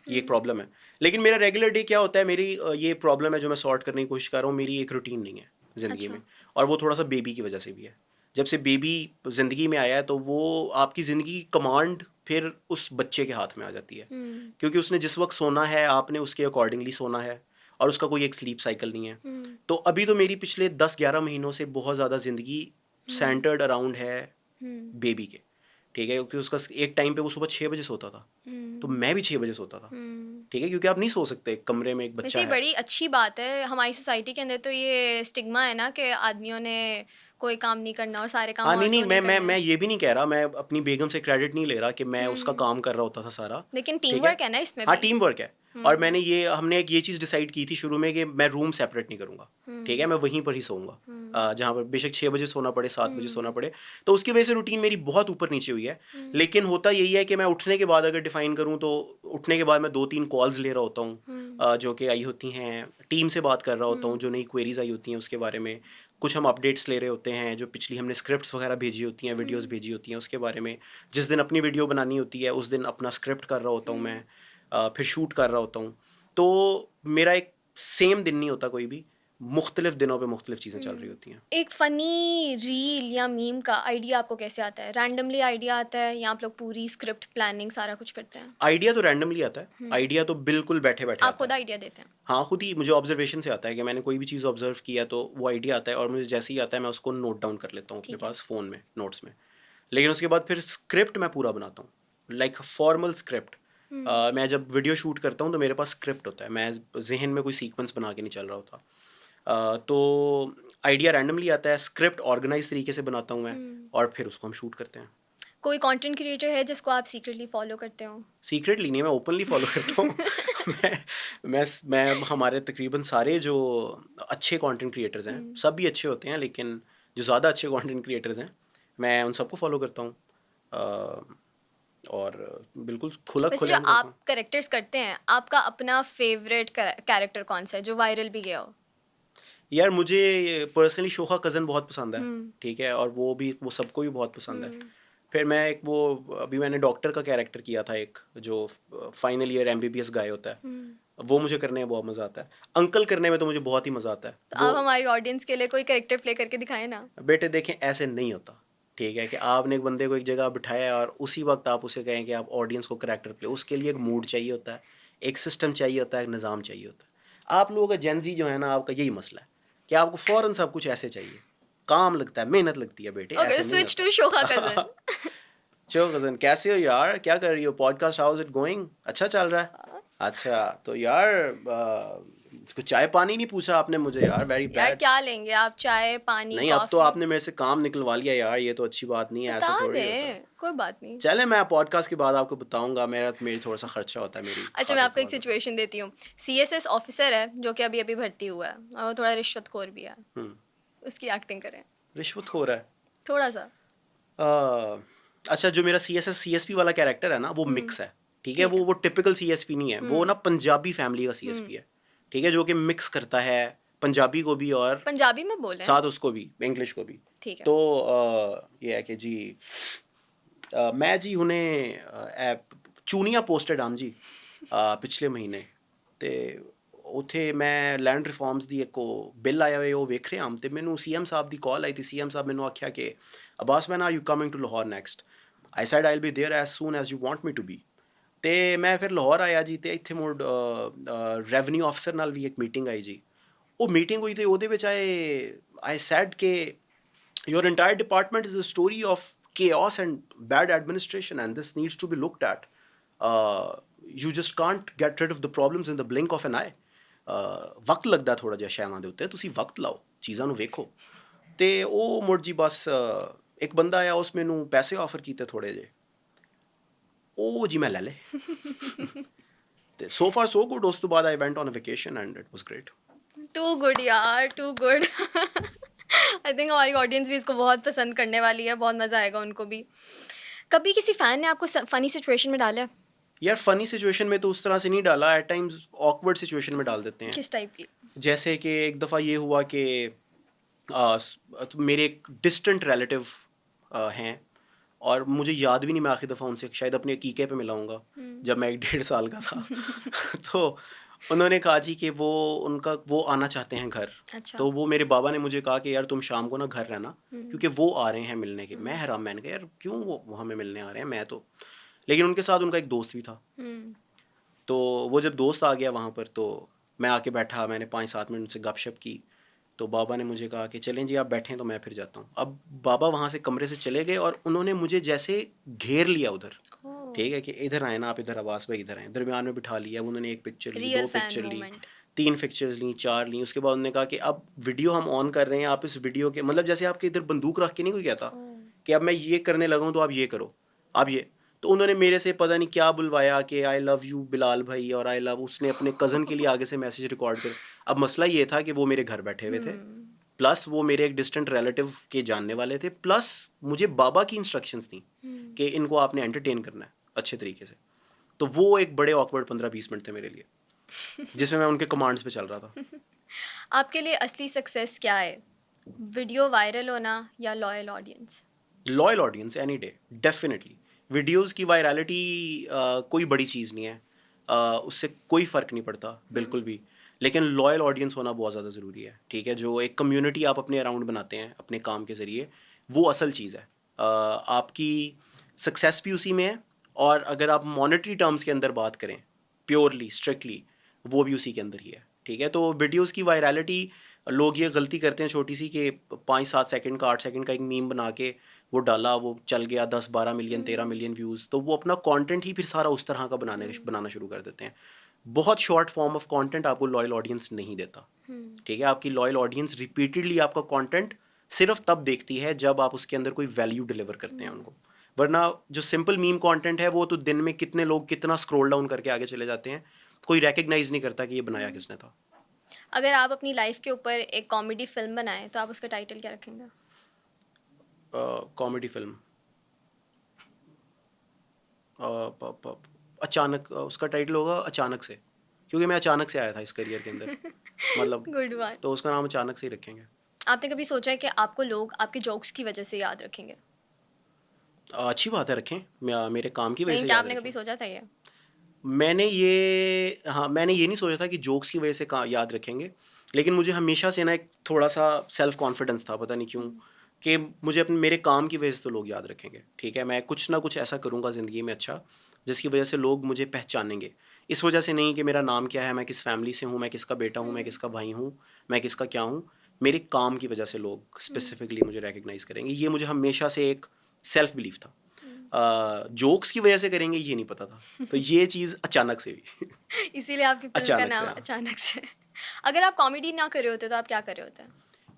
ये एक हुँ, प्रॉब्लम है। लेकिन मेरा रेगुलर डे क्या होता है, मेरी ये प्रॉब्लम है जो मैं सॉर्ट करने की कोशिश कर रहा हूँ, मेरी एक रूटीन नहीं है ज़िंदगी अच्छा। में, और वो थोड़ा-सा बेबी की वजह से भी है। जब से बेबी ज़िंदगी में आया है तो वो आपकी ज़िंदगी की कमांड फिर उस बच्चे के हाथ में आ जाती है। हुँ, क्योंकि उसने जिस वक़्त सोना है, आपने उसके अकॉर्डिंगली सोना है, और उसका कोई एक स्लीप साइकिल नहीं है। हुँ, तो अभी तो मेरी पिछले 10-11 महीनों से बहुत ज़्यादा ज़िंदगी हुँ, सेंटर्ड अराउंड है हुँ, बेबी के, ठीक है? क्योंकि उसका एक टाइम पे वो सुबह 6 बजे सोता था, तो हुँ, मैं भी 6 बजे सोता था, हुँ। ठीक है? क्योंकि आप नहीं सो सकते एक कमरे में एक वैसे बच्चा ये है। बड़ी अच्छी बात है, हमारी सोसाइटी के अंदर तो ये स्टिग्मा है ना कि आदमियों ने कोई काम नहीं करना और सारे काम हाँ, नहीं, नहीं, औरतों ने मैं मैं करने मैं हैं। ये भी नहीं कह रहा, मैं अपनी बेगम से क्रेडिट नहीं ले रहा कि मैं उसका हुँ, काम कर रहा होता था सारा, लेकिन टीम ठीक है? वर्क है ना इसमें हाँ, भी। टीम वर्क है। और हुँ, हमने एक ये चीज़ डिसाइड की थी शुरू में कि मैं रूम सेपरेट नहीं करूँगा, ठीक है? हुँ, मैं वहीं पर ही सोऊँगा, हुँ, जहाँ पर बेशक 6 बजे सोना पड़े, 7 बजे सोना हुँ, पड़े। तो उसकी वजह से रूटीन मेरी बहुत ऊपर-नीचे हुई है। हुँ, लेकिन होता यही है कि मैं उठने के बाद अगर डिफ़ाइन करूँ तो उठने के बाद मैं 2-3 कॉल्स ले रहा होता हूँ, हुँ, जो कि आई होती हैं, टीम से बात कर रहा होता हूँ, हुँ, जो नई क्वेरीज़ आई होती हैं उसके बारे में। कुछ हम अपडेट्स ले रहे होते हैं, जो पिछली हमने स्क्रिप्ट्स वगैरह भेजी होती हैं, वीडियोज़ हुँ, भेजी होती हैं उसके बारे में। जिस दिन अपनी वीडियो बनानी होती है, उस दिन अपना स्क्रिप्ट कर रहा होता हूँ मैं, हुँ। फिर शूट कर रहा होता हूँ। तो मेरा एक सेम दिन नहीं होता कोई भी, मुख्तलिफ दिनों पे मुख्तलिफ चीज़ें चल रही हुँ। होती हैं। एक फ़नी रील या मीम का आइडिया आपको कैसे आता है? रैंडमली आइडिया आता है या आप लोग पूरी स्क्रिप्ट प्लानिंग सारा कुछ करते हैं? आइडिया तो रैंडमली आता है, हुँ। आइडिया तो बिल्कुल बैठे-बैठे आप आता खुद है। आइडिया देते हैं? हाँ, खुद ही मुझे ऑब्ज़र्वेशन से आता है कि मैंने कोई भी चीज़ ऑब्ज़र्व किया तो वो आइडिया आता है, और मुझे जैसे ही आता है मैं उसको नोट डाउन कर लेता हूँ अपने ठीक है। पास फ़ोन में, नोट्स में। लेकिन उसके बाद फिर स्क्रिप्ट मैं पूरा बनाता हूँ, लाइक फॉर्मल स्क्रिप्ट। हुँ, मैं जब वीडियो शूट करता हूँ तो मेरे पास स्क्रिप्ट होता है, मैं ज़हन में कोई सीक्वेंस बना के नहीं चल रहा होता। तो आइडिया रैंडमली आता है, स्क्रिप्ट ऑर्गेनाइज़ तरीके से बनाता हूँ मैं, हुँ। और फिर उसको हम शूट करते हैं। कोई कंटेंट क्रिएटर है जिसको आप सीक्रेटली फ़ॉलो करते हो? सीक्रेटली नहीं, मैं ओपनली फ़ॉलो करता हूँ। मैं मैं हमारे तकरीबन सारे जो अच्छे कंटेंट क्रिएटर्स हैं, हुँ। सब भी अच्छे होते हैं, लेकिन जो ज़्यादा अच्छे कंटेंट क्रिएटर्स हैं, मैं उन सबको फ़ॉलो करता हूँ। अ, और बिल्कुल वैसे जो खुला-खुलेआम करता आप हूँ। कैरेक्टर्स करते हैं, आपका अपना फ़ेवरेट कैरेक्टर कौन-सा है जो वायरल भी गया हो? यार मुझे पर्सनली शोखा कज़न बहुत पसंद है, हुँ, ठीक है? और वो सबको भी बहुत पसंद है। हुँ, फिर मैं एक वो अभी मैंने डॉक्टर का कैरेक्टर किया था एक, जो फाइनल ईयर एमबीबीएस गाय होता है। हुँ। वो मुझे करने में बहुत मज़ा आता है। अंकल करने में तो मुझे बहुत ही मज़ा आता है। तो वो आप हमारी ऑडियंस के लिए कोई कैरेक्टर प्ले करके दिखाएँ ना? बेटे देखें, ऐसे नहीं होता, ठीक है? कि आपने एक बंदे को एक जगह बिठाया है और उसी वक़्त आप उसे कहें कि आप ऑडियंस को कैरेक्टर प्ले, उसके लिए एक मूड चाहिए होता है, एक सिस्टम चाहिए होता है, एक निज़ाम चाहिए होता है। आप लोगों का जेन ज़ी जो है ना, आपका यही मसला है कि आपको फ़ौरन सब कुछ ऐसे चाहिए। काम लगता है, मेहनत लगती है बेटे, ओके, ऐसे नहीं स्विच टू शोखा होता। कज़न। चलो कज़न, कैसे हो यार? क्या कर रही हो? Podcast how is it going? अच्छा चल रहा है? अ, अच्छा, तो यार कुछ चाय-पानी नहीं पूछा आपने मुझे यार, वेरी यार बैड। क्या लेंगे आप? चाय, पानी, नहीं, अब तो कॉफ़ी? आपने मेरे से काम निकलवा लिया यार, ये तो अच्छी बात नहीं है, बता ऐसे थोड़ी होता है। दें, कोई बात नहीं। चलें, मैं पॉडकास्ट के बाद आपको बताऊँगा, मेरी थोड़ा-सा खर्चा होता है मेरी अच्छा, मैं आपको एक खातर-खुमार का। सिचुएशन देती हूँ। सीएसएस ऑफ़िसर है, जो कि अभी-अभी भर्ती हुआ है और वो थोड़ा रिश्वतखोर भी है। हुँ, उसकी एक्टिंग करें, रिश्वतखोर है। थोड़ा-सा। अ, अच्छा, जो मेरा सीएसएस सीएसपी वाला कैरेक्टर है ना, वो हुँ, मिक्स है, ठीक है? ठीक है। वो टिपिकल सीएसपी नहीं है, वो हुँ, ना पंजाबी फैमिली का हुँ, सीएसपी है, ठीक है? जो कि मिक्स करता है पंजाबी को भी और पंजाबी में बोलें, साथ उसको भी, इंग्लिश को भी। ठीक है। तो ये है कि जी, मैं जी हुने चूनिया पोस्टेड आम जी पिछले महीने, ਤੇ ਉੱਥੇ ਮੈਂ ਲੈਂਡ ਰਿਫਾਰਮਸ ਦੀ ਇੱਕ ਉਹ ਬਿੱਲ ਆਇਆ ਹੋਇਆ ਉਹ ਵੇਖ ਰਿਹਾ ਹਾਂ, ਤੇ ਮੈਨੂੰ ਸੀਐਮ ਸਾਹਿਬ ਦੀ ਕਾਲ ਆਈ, ਤੇ ਸੀਐਮ ਸਾਹਿਬ ਮੈਨੂੰ ਆਖਿਆ ਕਿ Abbas when are you coming to Lahore next? I said I will be there as soon as you want me to be. ਤੇ ਮੈਂ ਫਿਰ ਲਾਹੌਰ ਆਇਆ ਜੀ, ਤੇ ਇੱਥੇ ਮੁੜ ਰੈਵਨਿਊ ਅਫਸਰ ਨਾਲ ਵੀ ਇੱਕ ਮੀਟਿੰਗ ਆਈ ਜੀ। ਉਹ ਮੀਟਿੰਗ ਹੋਈ, ਤੇ ਉਹਦੇ ਵਿੱਚ ਆਈ ਸੈਡ ਕਿ your entire department is a story of chaos and bad administration, and this needs to be looked at. You just can't get rid of the problems in the blink of an eye. ਵਕਤ ਲੱਗਦਾ ਥੋੜਾ ਜਿਹਾ ਸ਼ੈਵਾਂ ਦੇ ਉੱਤੇ, ਤੁਸੀਂ ਵਕਤ ਲਾਓ, ਚੀਜ਼ਾਂ ਨੂੰ ਵੇਖੋ। ਤੇ ਉਹ ਮੁੜ ਜੀ ਬਸ ਇੱਕ ਬੰਦਾ ਆਇਆ, ਉਸ ਮੈਨੂੰ ਪੈਸੇ ਆਫਰ ਕੀਤੇ ਥੋੜੇ ਜਿਹੇ, ਉਹ ਜੀ ਮੈਂ ਲੈ ਲਏ। ਤੇ ਸੋ ਫਾਰ ਸੋ ਗੁੱਡ। ਉਸ ਤੋਂ ਬਾਅਦ I went on a vacation and it was great. Too good यार, टू गुड। आई थिंक हमारी ऑडियंस भी इसको बहुत पसंद करने वाली है, बहुत मज़ा आएगा उनको भी। कभी किसी फ़ैन ने आपको फ़नी सिचुएशन में डाला है? यार फ़नी सिचुएशन में तो उस तरह से नहीं डाला, एट टाइम्स ऑकवर्ड सिचुएशन में डाल देते हैं। किस टाइप की? जैसे कि एक दफ़ा ये हुआ कि तो मेरे एक डिस्टेंट रिलेटिव हैं, और मुझे याद भी नहीं, मैं आखिरी दफ़ा उनसे शायद अपने अकीक़े पे मिला हूँगा, जब मैं 1 डेढ़ साल का था। तो उन्होंने कहा जी कि वो आना चाहते हैं घर। अच्छा। तो वो मेरे बाबा ने मुझे कहा कि यार तुम शाम को ना घर रहना, क्योंकि वो आ रहे हैं मिलने के। मैं हैरान, मैंने कहा यार क्यों वो हमें मिलने आ रहे हैं, मैं तो, लेकिन उनके साथ उनका एक दोस्त भी था। हुँ। तो वो जब दोस्त आ गया वहाँ पर, तो मैं आके बैठा, मैंने 5-7 मिनट उनसे गपशप की। तो बाबा ने मुझे कहा कि चलें जी आप बैठें, तो मैं फिर जाता हूँ। अब बाबा वहाँ से कमरे से चले गए और उन्होंने मुझे जैसे घेर लिया उधर, ओह! ठीक है, कि इधर आए ना आप, इधर अब्बास भाई इधर आएँ। दरमियान में बिठा लिया, उन्होंने 1 पिक्चर ली, रियल 2 फ़ैन पिक्चर ली, मोमेंट। 3 पिक्चर्स लीं, 4 लीं। उसके बाद उन्होंने कहा कि अब वीडियो हम ऑन कर रहे हैं, आप इस वीडियो के मतलब जैसे आपके इधर बंदूक रख के नहीं कोई कहता ओह! कि अब मैं ये करने लगा हूँ तो आप ये करो, आप ये। तो उन्होंने मेरे से पता नहीं क्या बुलवाया कि आई लव यू बिलाल भाई, और आई लव, उसने अपने कज़न के लिए आगे से मैसेज रिकॉर्ड कर। अब मसला ये था कि वो मेरे घर बैठे हुए थे, हुँ। प्लस वो मेरे एक डिस्टेंट रिलेटिव के जानने वाले थे, प्लस मुझे बाबा की इंस्ट्रक्शंस थी हुँ। कि इनको आपने एंटरटेन करना है अच्छे तरीके से। तो वो एक बड़े ऑकवर्ड 15-20 मिनट थे मेरे लिए, जिसमें मैं उनके कमांड्स पे चल रहा था। आपके लिए असली सक्सेस क्या है? वीडियो वायरल होना या loyal audience? Loyal audience any day, definitely. Videos की वायरलिटी कोई बड़ी चीज़ नहीं है, उससे कोई फ़र्क नहीं पड़ता हुँ। बिल्कुल भी। लेकिन लॉयल ऑडियंस होना बहुत ज़्यादा ज़रूरी है, ठीक है? जो एक कम्युनिटी आप अपने अराउंड बनाते हैं अपने काम के ज़रिए, वो असल चीज़ है। आपकी सक्सेस भी उसी में है, और अगर आप मॉनेटरी टर्म्स के अंदर बात करें, प्योरली स्ट्रिक्टली, वो भी उसी के अंदर ही है, ठीक है? तो वीडियोस की वायरलिटी, लोग ये गलती करते हैं छोटी सी कि 5-7 सेकंड का, 8 सेकंड का एक मीम बना के वो डाला, वो चल गया 10-12 मिलियन, 13 मिलियन व्यूज़, तो वो अपना कंटेंट ही फिर सारा उस तरह का बनाना शुरू कर देते हैं। बहुत शॉर्ट फॉर्म ऑफ कंटेंट आपको लॉयल ऑडियंस नहीं देता, ठीक है? आपकी लॉयल ऑडियंस रिपीटेडली आपका कंटेंट सिर्फ तब देखती है जब आप उसके अंदर कोई वैल्यू डिलीवर करते हैं उनको। वरना जो सिंपल मीम कंटेंट है वो तो दिन में कितने लोग कितना स्क्रॉल डाउन करके आगे चले जाते हैं, कोई रिकग्नाइज नहीं करता कि ये बनाया किसने था। अगर आप अपनी लाइफ़ के ऊपर एक कॉमेडी फ़िल्म बनाएँ, तो आप उसका टाइटल क्या रखेंगे? कॉमेडी फिल्म, अचानक, उसका टाइटल होगा अचानक से, क्योंकि मैं अचानक से आया था इस करियर के अंदर, मतलब, गुड वन। तो उसका नाम अचानक से ही रखेंगे। आपने कभी सोचा है कि आपको लोग आपके जोक्स की वजह से याद रखेंगे? अच्छी बात है, रखें, मेरे काम की वजह लेकिन से क्या याद आपने रखें। कभी सोचा था ये? मैंने ये नहीं सोचा था कि जोक्स की वजह से याद रखेंगे, लेकिन मुझे हमेशा से ना एक थोड़ा सा सेल्फ कॉन्फिडेंस था, पता नहीं क्यों, हुँ। कि मुझे अपने मेरे काम की वजह से तो लोग याद रखेंगे, ठीक है? मैं कुछ ना कुछ ऐसा करूँगा ज़िंदगी में अच्छा, जिसकी वजह से लोग मुझे पहचानेंगे। इस वजह से नहीं कि मेरा नाम क्या है, मैं किस फैमिली से हूँ, मैं किसका बेटा हूँ, मैं हुँ। किसका भाई हूँ, मैं किसका क्या हूँ। मेरे काम की वजह से लोग हुँ। स्पेसिफिकली मुझे रिकग्नाइज़ करेंगे, ये मुझे हमेशा से एक सेल्फ बिलीफ था। हुँ। जोक्स की वजह से करेंगे ये नहीं पता था, तो ये चीज़ अचानक से हुई। इसीलिए आपकी फ़िल्म का अचानक से, नाम हाँ। अचानक से। अगर आप कॉमेडी ना कर रहे होते, तो आप क्या कर रहे होते?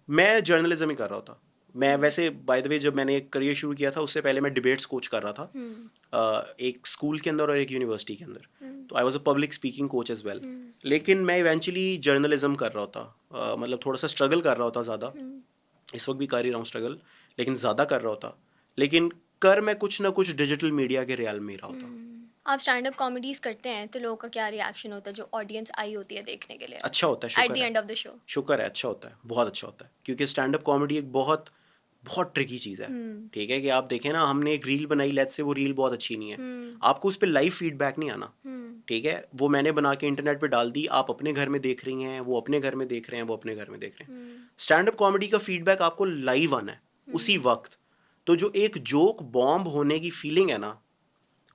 मैं जर्नलिज़्म ही कर रहा था। मैं हुँ। वैसे बाय द वे जब मैंने करियर शुरू किया था उससे पहले मैं डिबेट्स कोच कर रहा था, हुँ। एक स्कूल के अंदर और एक यूनिवर्सिटी के अंदर। हुँ। तो I was a public speaking coach as well. Hmm. लेकिन मैं इवेंचुअली जर्नलिज़्म कर रहा होता, मतलब थोड़ा-सा स्ट्रगल कर रहा होता ज़्यादा। हुँ। इस वक़्त भी कर ही रहा हूँ स्ट्रगल, लेकिन ज़्यादा कर रहा होता। लेकिन कर मैं कुछ ना कुछ डिजिटल मीडिया के रियाल में ही रहा होता। हुँ। आप स्टैंड अप कॉमेडीज़ करते हैं, तो लोगों का क्या रिएक्शन होता है, जो ऑडियंस आई होती है देखने के लिए अच्छा होता है, एट द शुक्र है। End of the show? शुक्र है, अच्छा होता है, बहुत अच्छा होता है। क्योंकि स्टैंड अप कॉमेडी एक बहुत, बहुत ट्रिकी चीज़ है। हुँ। ठीक है? कि आप देखें ना, हमने एक रील बनाई, लेट्स से वो रील बहुत अच्छी नहीं है। हुँ। आपको उस पे लाइव फीडबैक नहीं आना। हुँ। ठीक है? वो मैंने बना के इंटरनेट पे डाल दी, आप अपने घर में देख रही हैं, वो अपने घर में देख रहे हैं, वो अपने घर में देख रहे हैं। हुँ। स्टैंड अप कॉमेडी का फीडबैक आपको लाइव आना है, उसी हुँ। वक़्त। तो जो एक जोक बॉम्ब होने की फीलिंग है ना,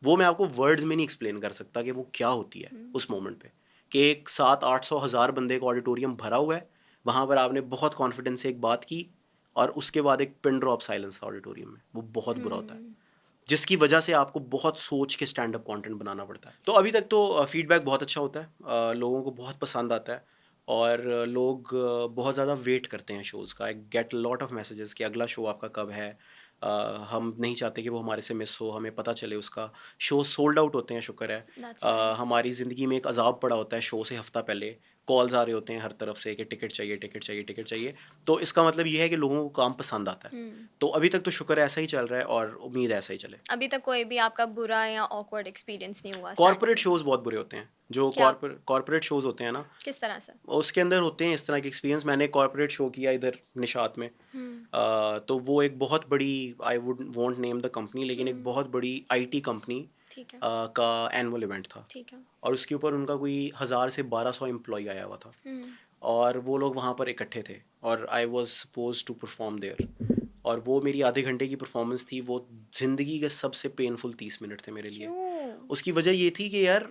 वो मैं आपको वर्ड्स में नहीं एक्सप्लेन कर सकता कि वो क्या होती है हुँ। उस मोमेंट पे। कि एक 700-800 हज़ार बंदे का ऑडिटोरियम भरा हुआ है, वहाँ पर आपने बहुत कॉन्फिडेंस से एक बात की, और उसके बाद एक पिन ड्रॉप साइलेंस था ऑडिटोरियम में। वो बहुत बुरा होता है, हुँ। जिसकी वजह से आपको बहुत सोच के स्टैंड अप कंटेंट बनाना पड़ता है। तो अभी तक तो फीडबैक बहुत अच्छा होता है, लोगों को बहुत पसंद आता है, और लोग बहुत ज़्यादा वेट करते हैं शोज़ का। I get lot of messages कि अगला शो आपका कब है। हम नहीं चाहते कि वो हमारे से मिस हो, हमें पता चले उसका। शो सोल्ड आउट होते हैं, शुक्र है। That's nice. हमारी ज़िंदगी में एक अज़ाब पड़ा होता है शो से हफ़्ता पहले, कॉल्स आ रहे होते हैं हर तरफ से कि टिकट चाहिए, टिकट चाहिए, टिकट चाहिए। तो इसका मतलब ये है कि लोगों को काम पसंद आता है। तो अभी तक तो शुक्र है ऐसा ही चल रहा है और उम्मीद है ऐसा ही चले। अभी तक कोई भी आपका बुरा या ऑकवर्ड एक्सपीरियंस नहीं हुआ? कॉर्पोरेट शोज़ बहुत बुरे होते हैं, जो क्या? कॉर्पोरेट शोज़ होते हैं ना, किस तरह से? उसके अंदर होते हैं इस तरह के एक्सपीरियंस। मैंने कॉर्पोरेट शो किया इधर निशात में। तो वो एक बहुत बड़ी, I would want name the company, लेकिन एक बहुत बड़ी IT कंपनी ठीक है, का एनुअल इवेंट था। ठीक है। और उसके ऊपर उनका कोई 1000 से 1200 एम्प्लॉय आया हुआ था और वो लोग वहाँ पर इकट्ठे थे और I was suppose to perform there. और वो मेरी आधे घंटे की परफॉर्मेंस थी। वो ज़िंदगी के सबसे पेनफुल 30 मिनट थे मेरे लिए। क्यों? उसकी वजह ये थी कि यार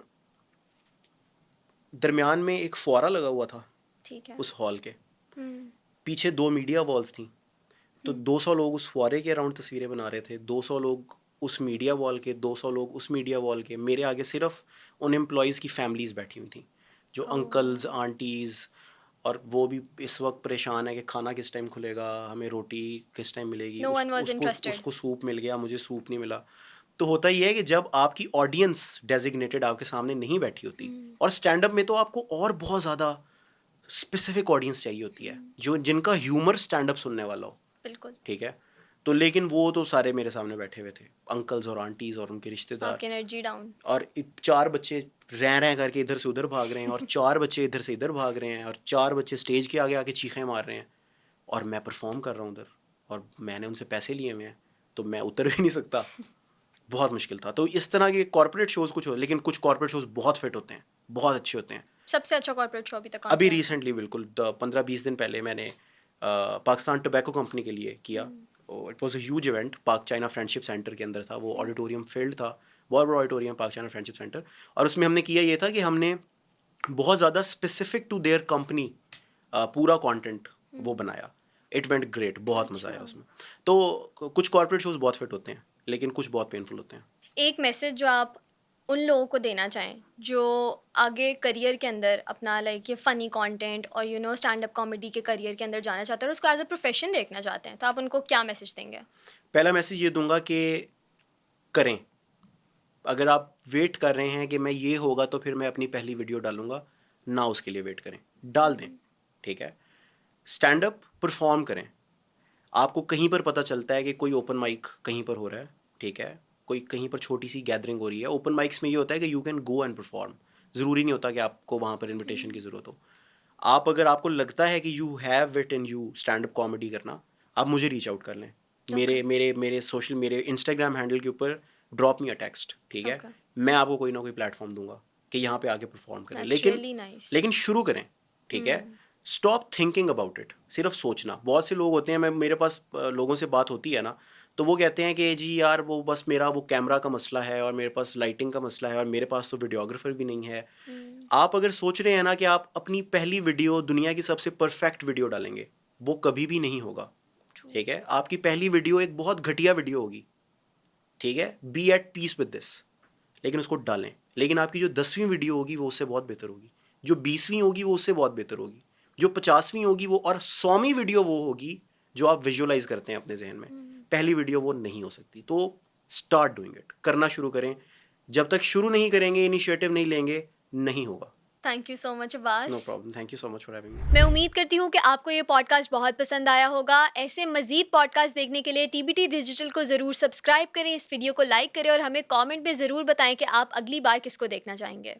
दरमियान में एक फुआरा लगा हुआ था ठीक है। उस हॉल के हम्म, पीछे, 2 मीडिया वॉल्स थी। तो 200 लोग उस फुआरे के अराउंड तस्वीरें बना रहे थे, 200 लोग उस मीडिया वॉल के, 200 लोग उस मीडिया वॉल के। मेरे आगे सिर्फ उन एम्प्लॉयज़ की फैमिलीज़ बैठी हुई थी, जो अंकल्स, आंटीज़। और वो भी इस वक्त परेशान है कि खाना किस टाइम खुलेगा, हमें रोटी किस टाइम मिलेगी। No one was interested. उसको सूप मिल गया, मुझे सूप नहीं मिला। तो होता ही है कि जब आपकी ऑडियंस डेजिग्नेटेड आपके सामने नहीं बैठी होती, और स्टैंड अप में तो आपको और बहुत ज़्यादा स्पेसिफिक ऑडियंस चाहिए होती है, जो जिनका ह्यूमर स्टैंड अप सुनने वाला हो। बिल्कुल। ठीक है। तो लेकिन वो तो सारे मेरे सामने बैठे हुए थे, अंकल्स और आंटीज़ और उनके रिश्तेदार। आपकी एनर्जी डाउन। और 4 बच्चे रह करके इधर से उधर भाग रहे हैं, और 4 बच्चे इधर से इधर भाग रहे हैं, और 4 बच्चे स्टेज के आगे आके चीखें मार रहे हैं, और मैं परफॉर्म कर रहा हूँ उधर, और मैंने उनसे पैसे लिए हुए हैं, तो मैं उतर भी नहीं सकता। बहुत मुश्किल था। तो इस तरह के कॉर्पोरेट शोज़ कुछ हो, लेकिन कुछ कॉर्पोरेट शोज़ बहुत फिट होते हैं, बहुत अच्छे होते हैं। सबसे अच्छा कॉर्पोरेट शो अभी तक कौन अभी सा है? रिसेंटली बिल्कुल 15-20 दिन पहले मैंने पाकिस्तान टोबैको कंपनी के लिए किया। It was a huge event, पाक चाइना फ्रेंडशिप सेंटर के अंदर था वो। ऑडिटोरियम फील्ड था, बहुत बड़ा ऑडिटोरियम, पाक चाइना फ्रेंडशिप सेंटर। और उसमें हमने किया ये था कि हमने बहुत ज़्यादा स्पेसिफिक टू देयर कंपनी पूरा कंटेंट वो बनाया। इट वेंट ग्रेट, बहुत मज़ा आया उसमें। तो कुछ कॉर्पोरेट शोज़ बहुत फिट होते हैं, लेकिन कुछ बहुत पेनफुल होते हैं। एक मैसेज जो आप उन लोगों को देना चाहें जो आगे करियर के अंदर अपना लाइक ये फ़नी कंटेंट और स्टैंड अप कॉमेडी के करियर के अंदर जाना चाहते हैं और उसको एज अ प्रोफेशन देखना चाहते हैं, तो आप उनको क्या मैसेज देंगे? पहला मैसेज ये दूंगा कि करें। अगर आप वेट कर रहे हैं कि मैं ये होगा तो फिर मैं अपनी पहली वीडियो डालूंगा, ना उसके लिए वेट करें, डाल दें। ठीक है। स्टैंड अप परफॉर्म करें। आपको कहीं पर पता चलता है कि कोई ओपन माइक कहीं पर हो रहा है, ठीक है, कोई कहीं पर छोटी सी गैदरिंग हो रही है। ओपन माइक्स में ये होता है कि you can go and perform. ज़रूरी नहीं होता कि आपको वहाँ पर इनविटेशन की ज़रूरत हो। आप अगर आपको लगता है कि you have it in you stand up comedy करना, आप मुझे रीच आउट कर लें। मेरे मेरे मेरे इंस्टाग्राम हैंडल के ऊपर ड्रॉप मी अ टेक्स्ट। ठीक है। Okay. मैं आपको कोई ना कोई प्लेटफॉर्म दूंगा कि यहाँ पे आके परफॉर्म करें। That's लेकिन really nice. लेकिन शुरू करें। ठीक है। Stop thinking about it. सिर्फ सोचना। बहुत से लोग होते हैं, मेरे पास लोगों से बात होती है ना, तो वो कहते हैं कि जी यार वो बस मेरा वो कैमरा का मसला है, और मेरे पास लाइटिंग का मसला है, और मेरे पास तो वीडियोग्राफर भी नहीं है। आप अगर सोच रहे हैं ना कि आप अपनी पहली वीडियो दुनिया की सबसे परफेक्ट वीडियो डालेंगे, वो कभी भी नहीं होगा। ठीक है। आपकी पहली वीडियो एक बहुत घटिया वीडियो होगी। ठीक है। Be at peace with this, लेकिन उसको डालें। लेकिन आपकी जो 10वीं वीडियो होगी वो उससे बहुत बेहतर होगी, जो 20वीं होगी वो उससे बहुत बेहतर होगी, जो 50वीं होगी वो, और 100वीं वीडियो वो होगी जो आप विजुअलाइज करते हैं अपने जहन में। पहली वीडियो वो नहीं हो सकती। तो स्टार्ट डूइंग इट, करना शुरू करें। जब तक शुरू नहीं करेंगे, इनिशिएटिव नहीं लेंगे, नहीं होगा। Thank you so much Abbas. No problem, thank you so much for having me. मैं उम्मीद करती हूँ कि आपको ये पॉडकास्ट बहुत पसंद आया होगा। ऐसे मज़ीद पॉडकास्ट देखने के लिए TBT डिजिटल को ज़रूर सब्सक्राइब करें, इस वीडियो को लाइक करें और हमें कमेंट में ज़रूर बताएं कि आप अगली बार किसको देखना चाहेंगे।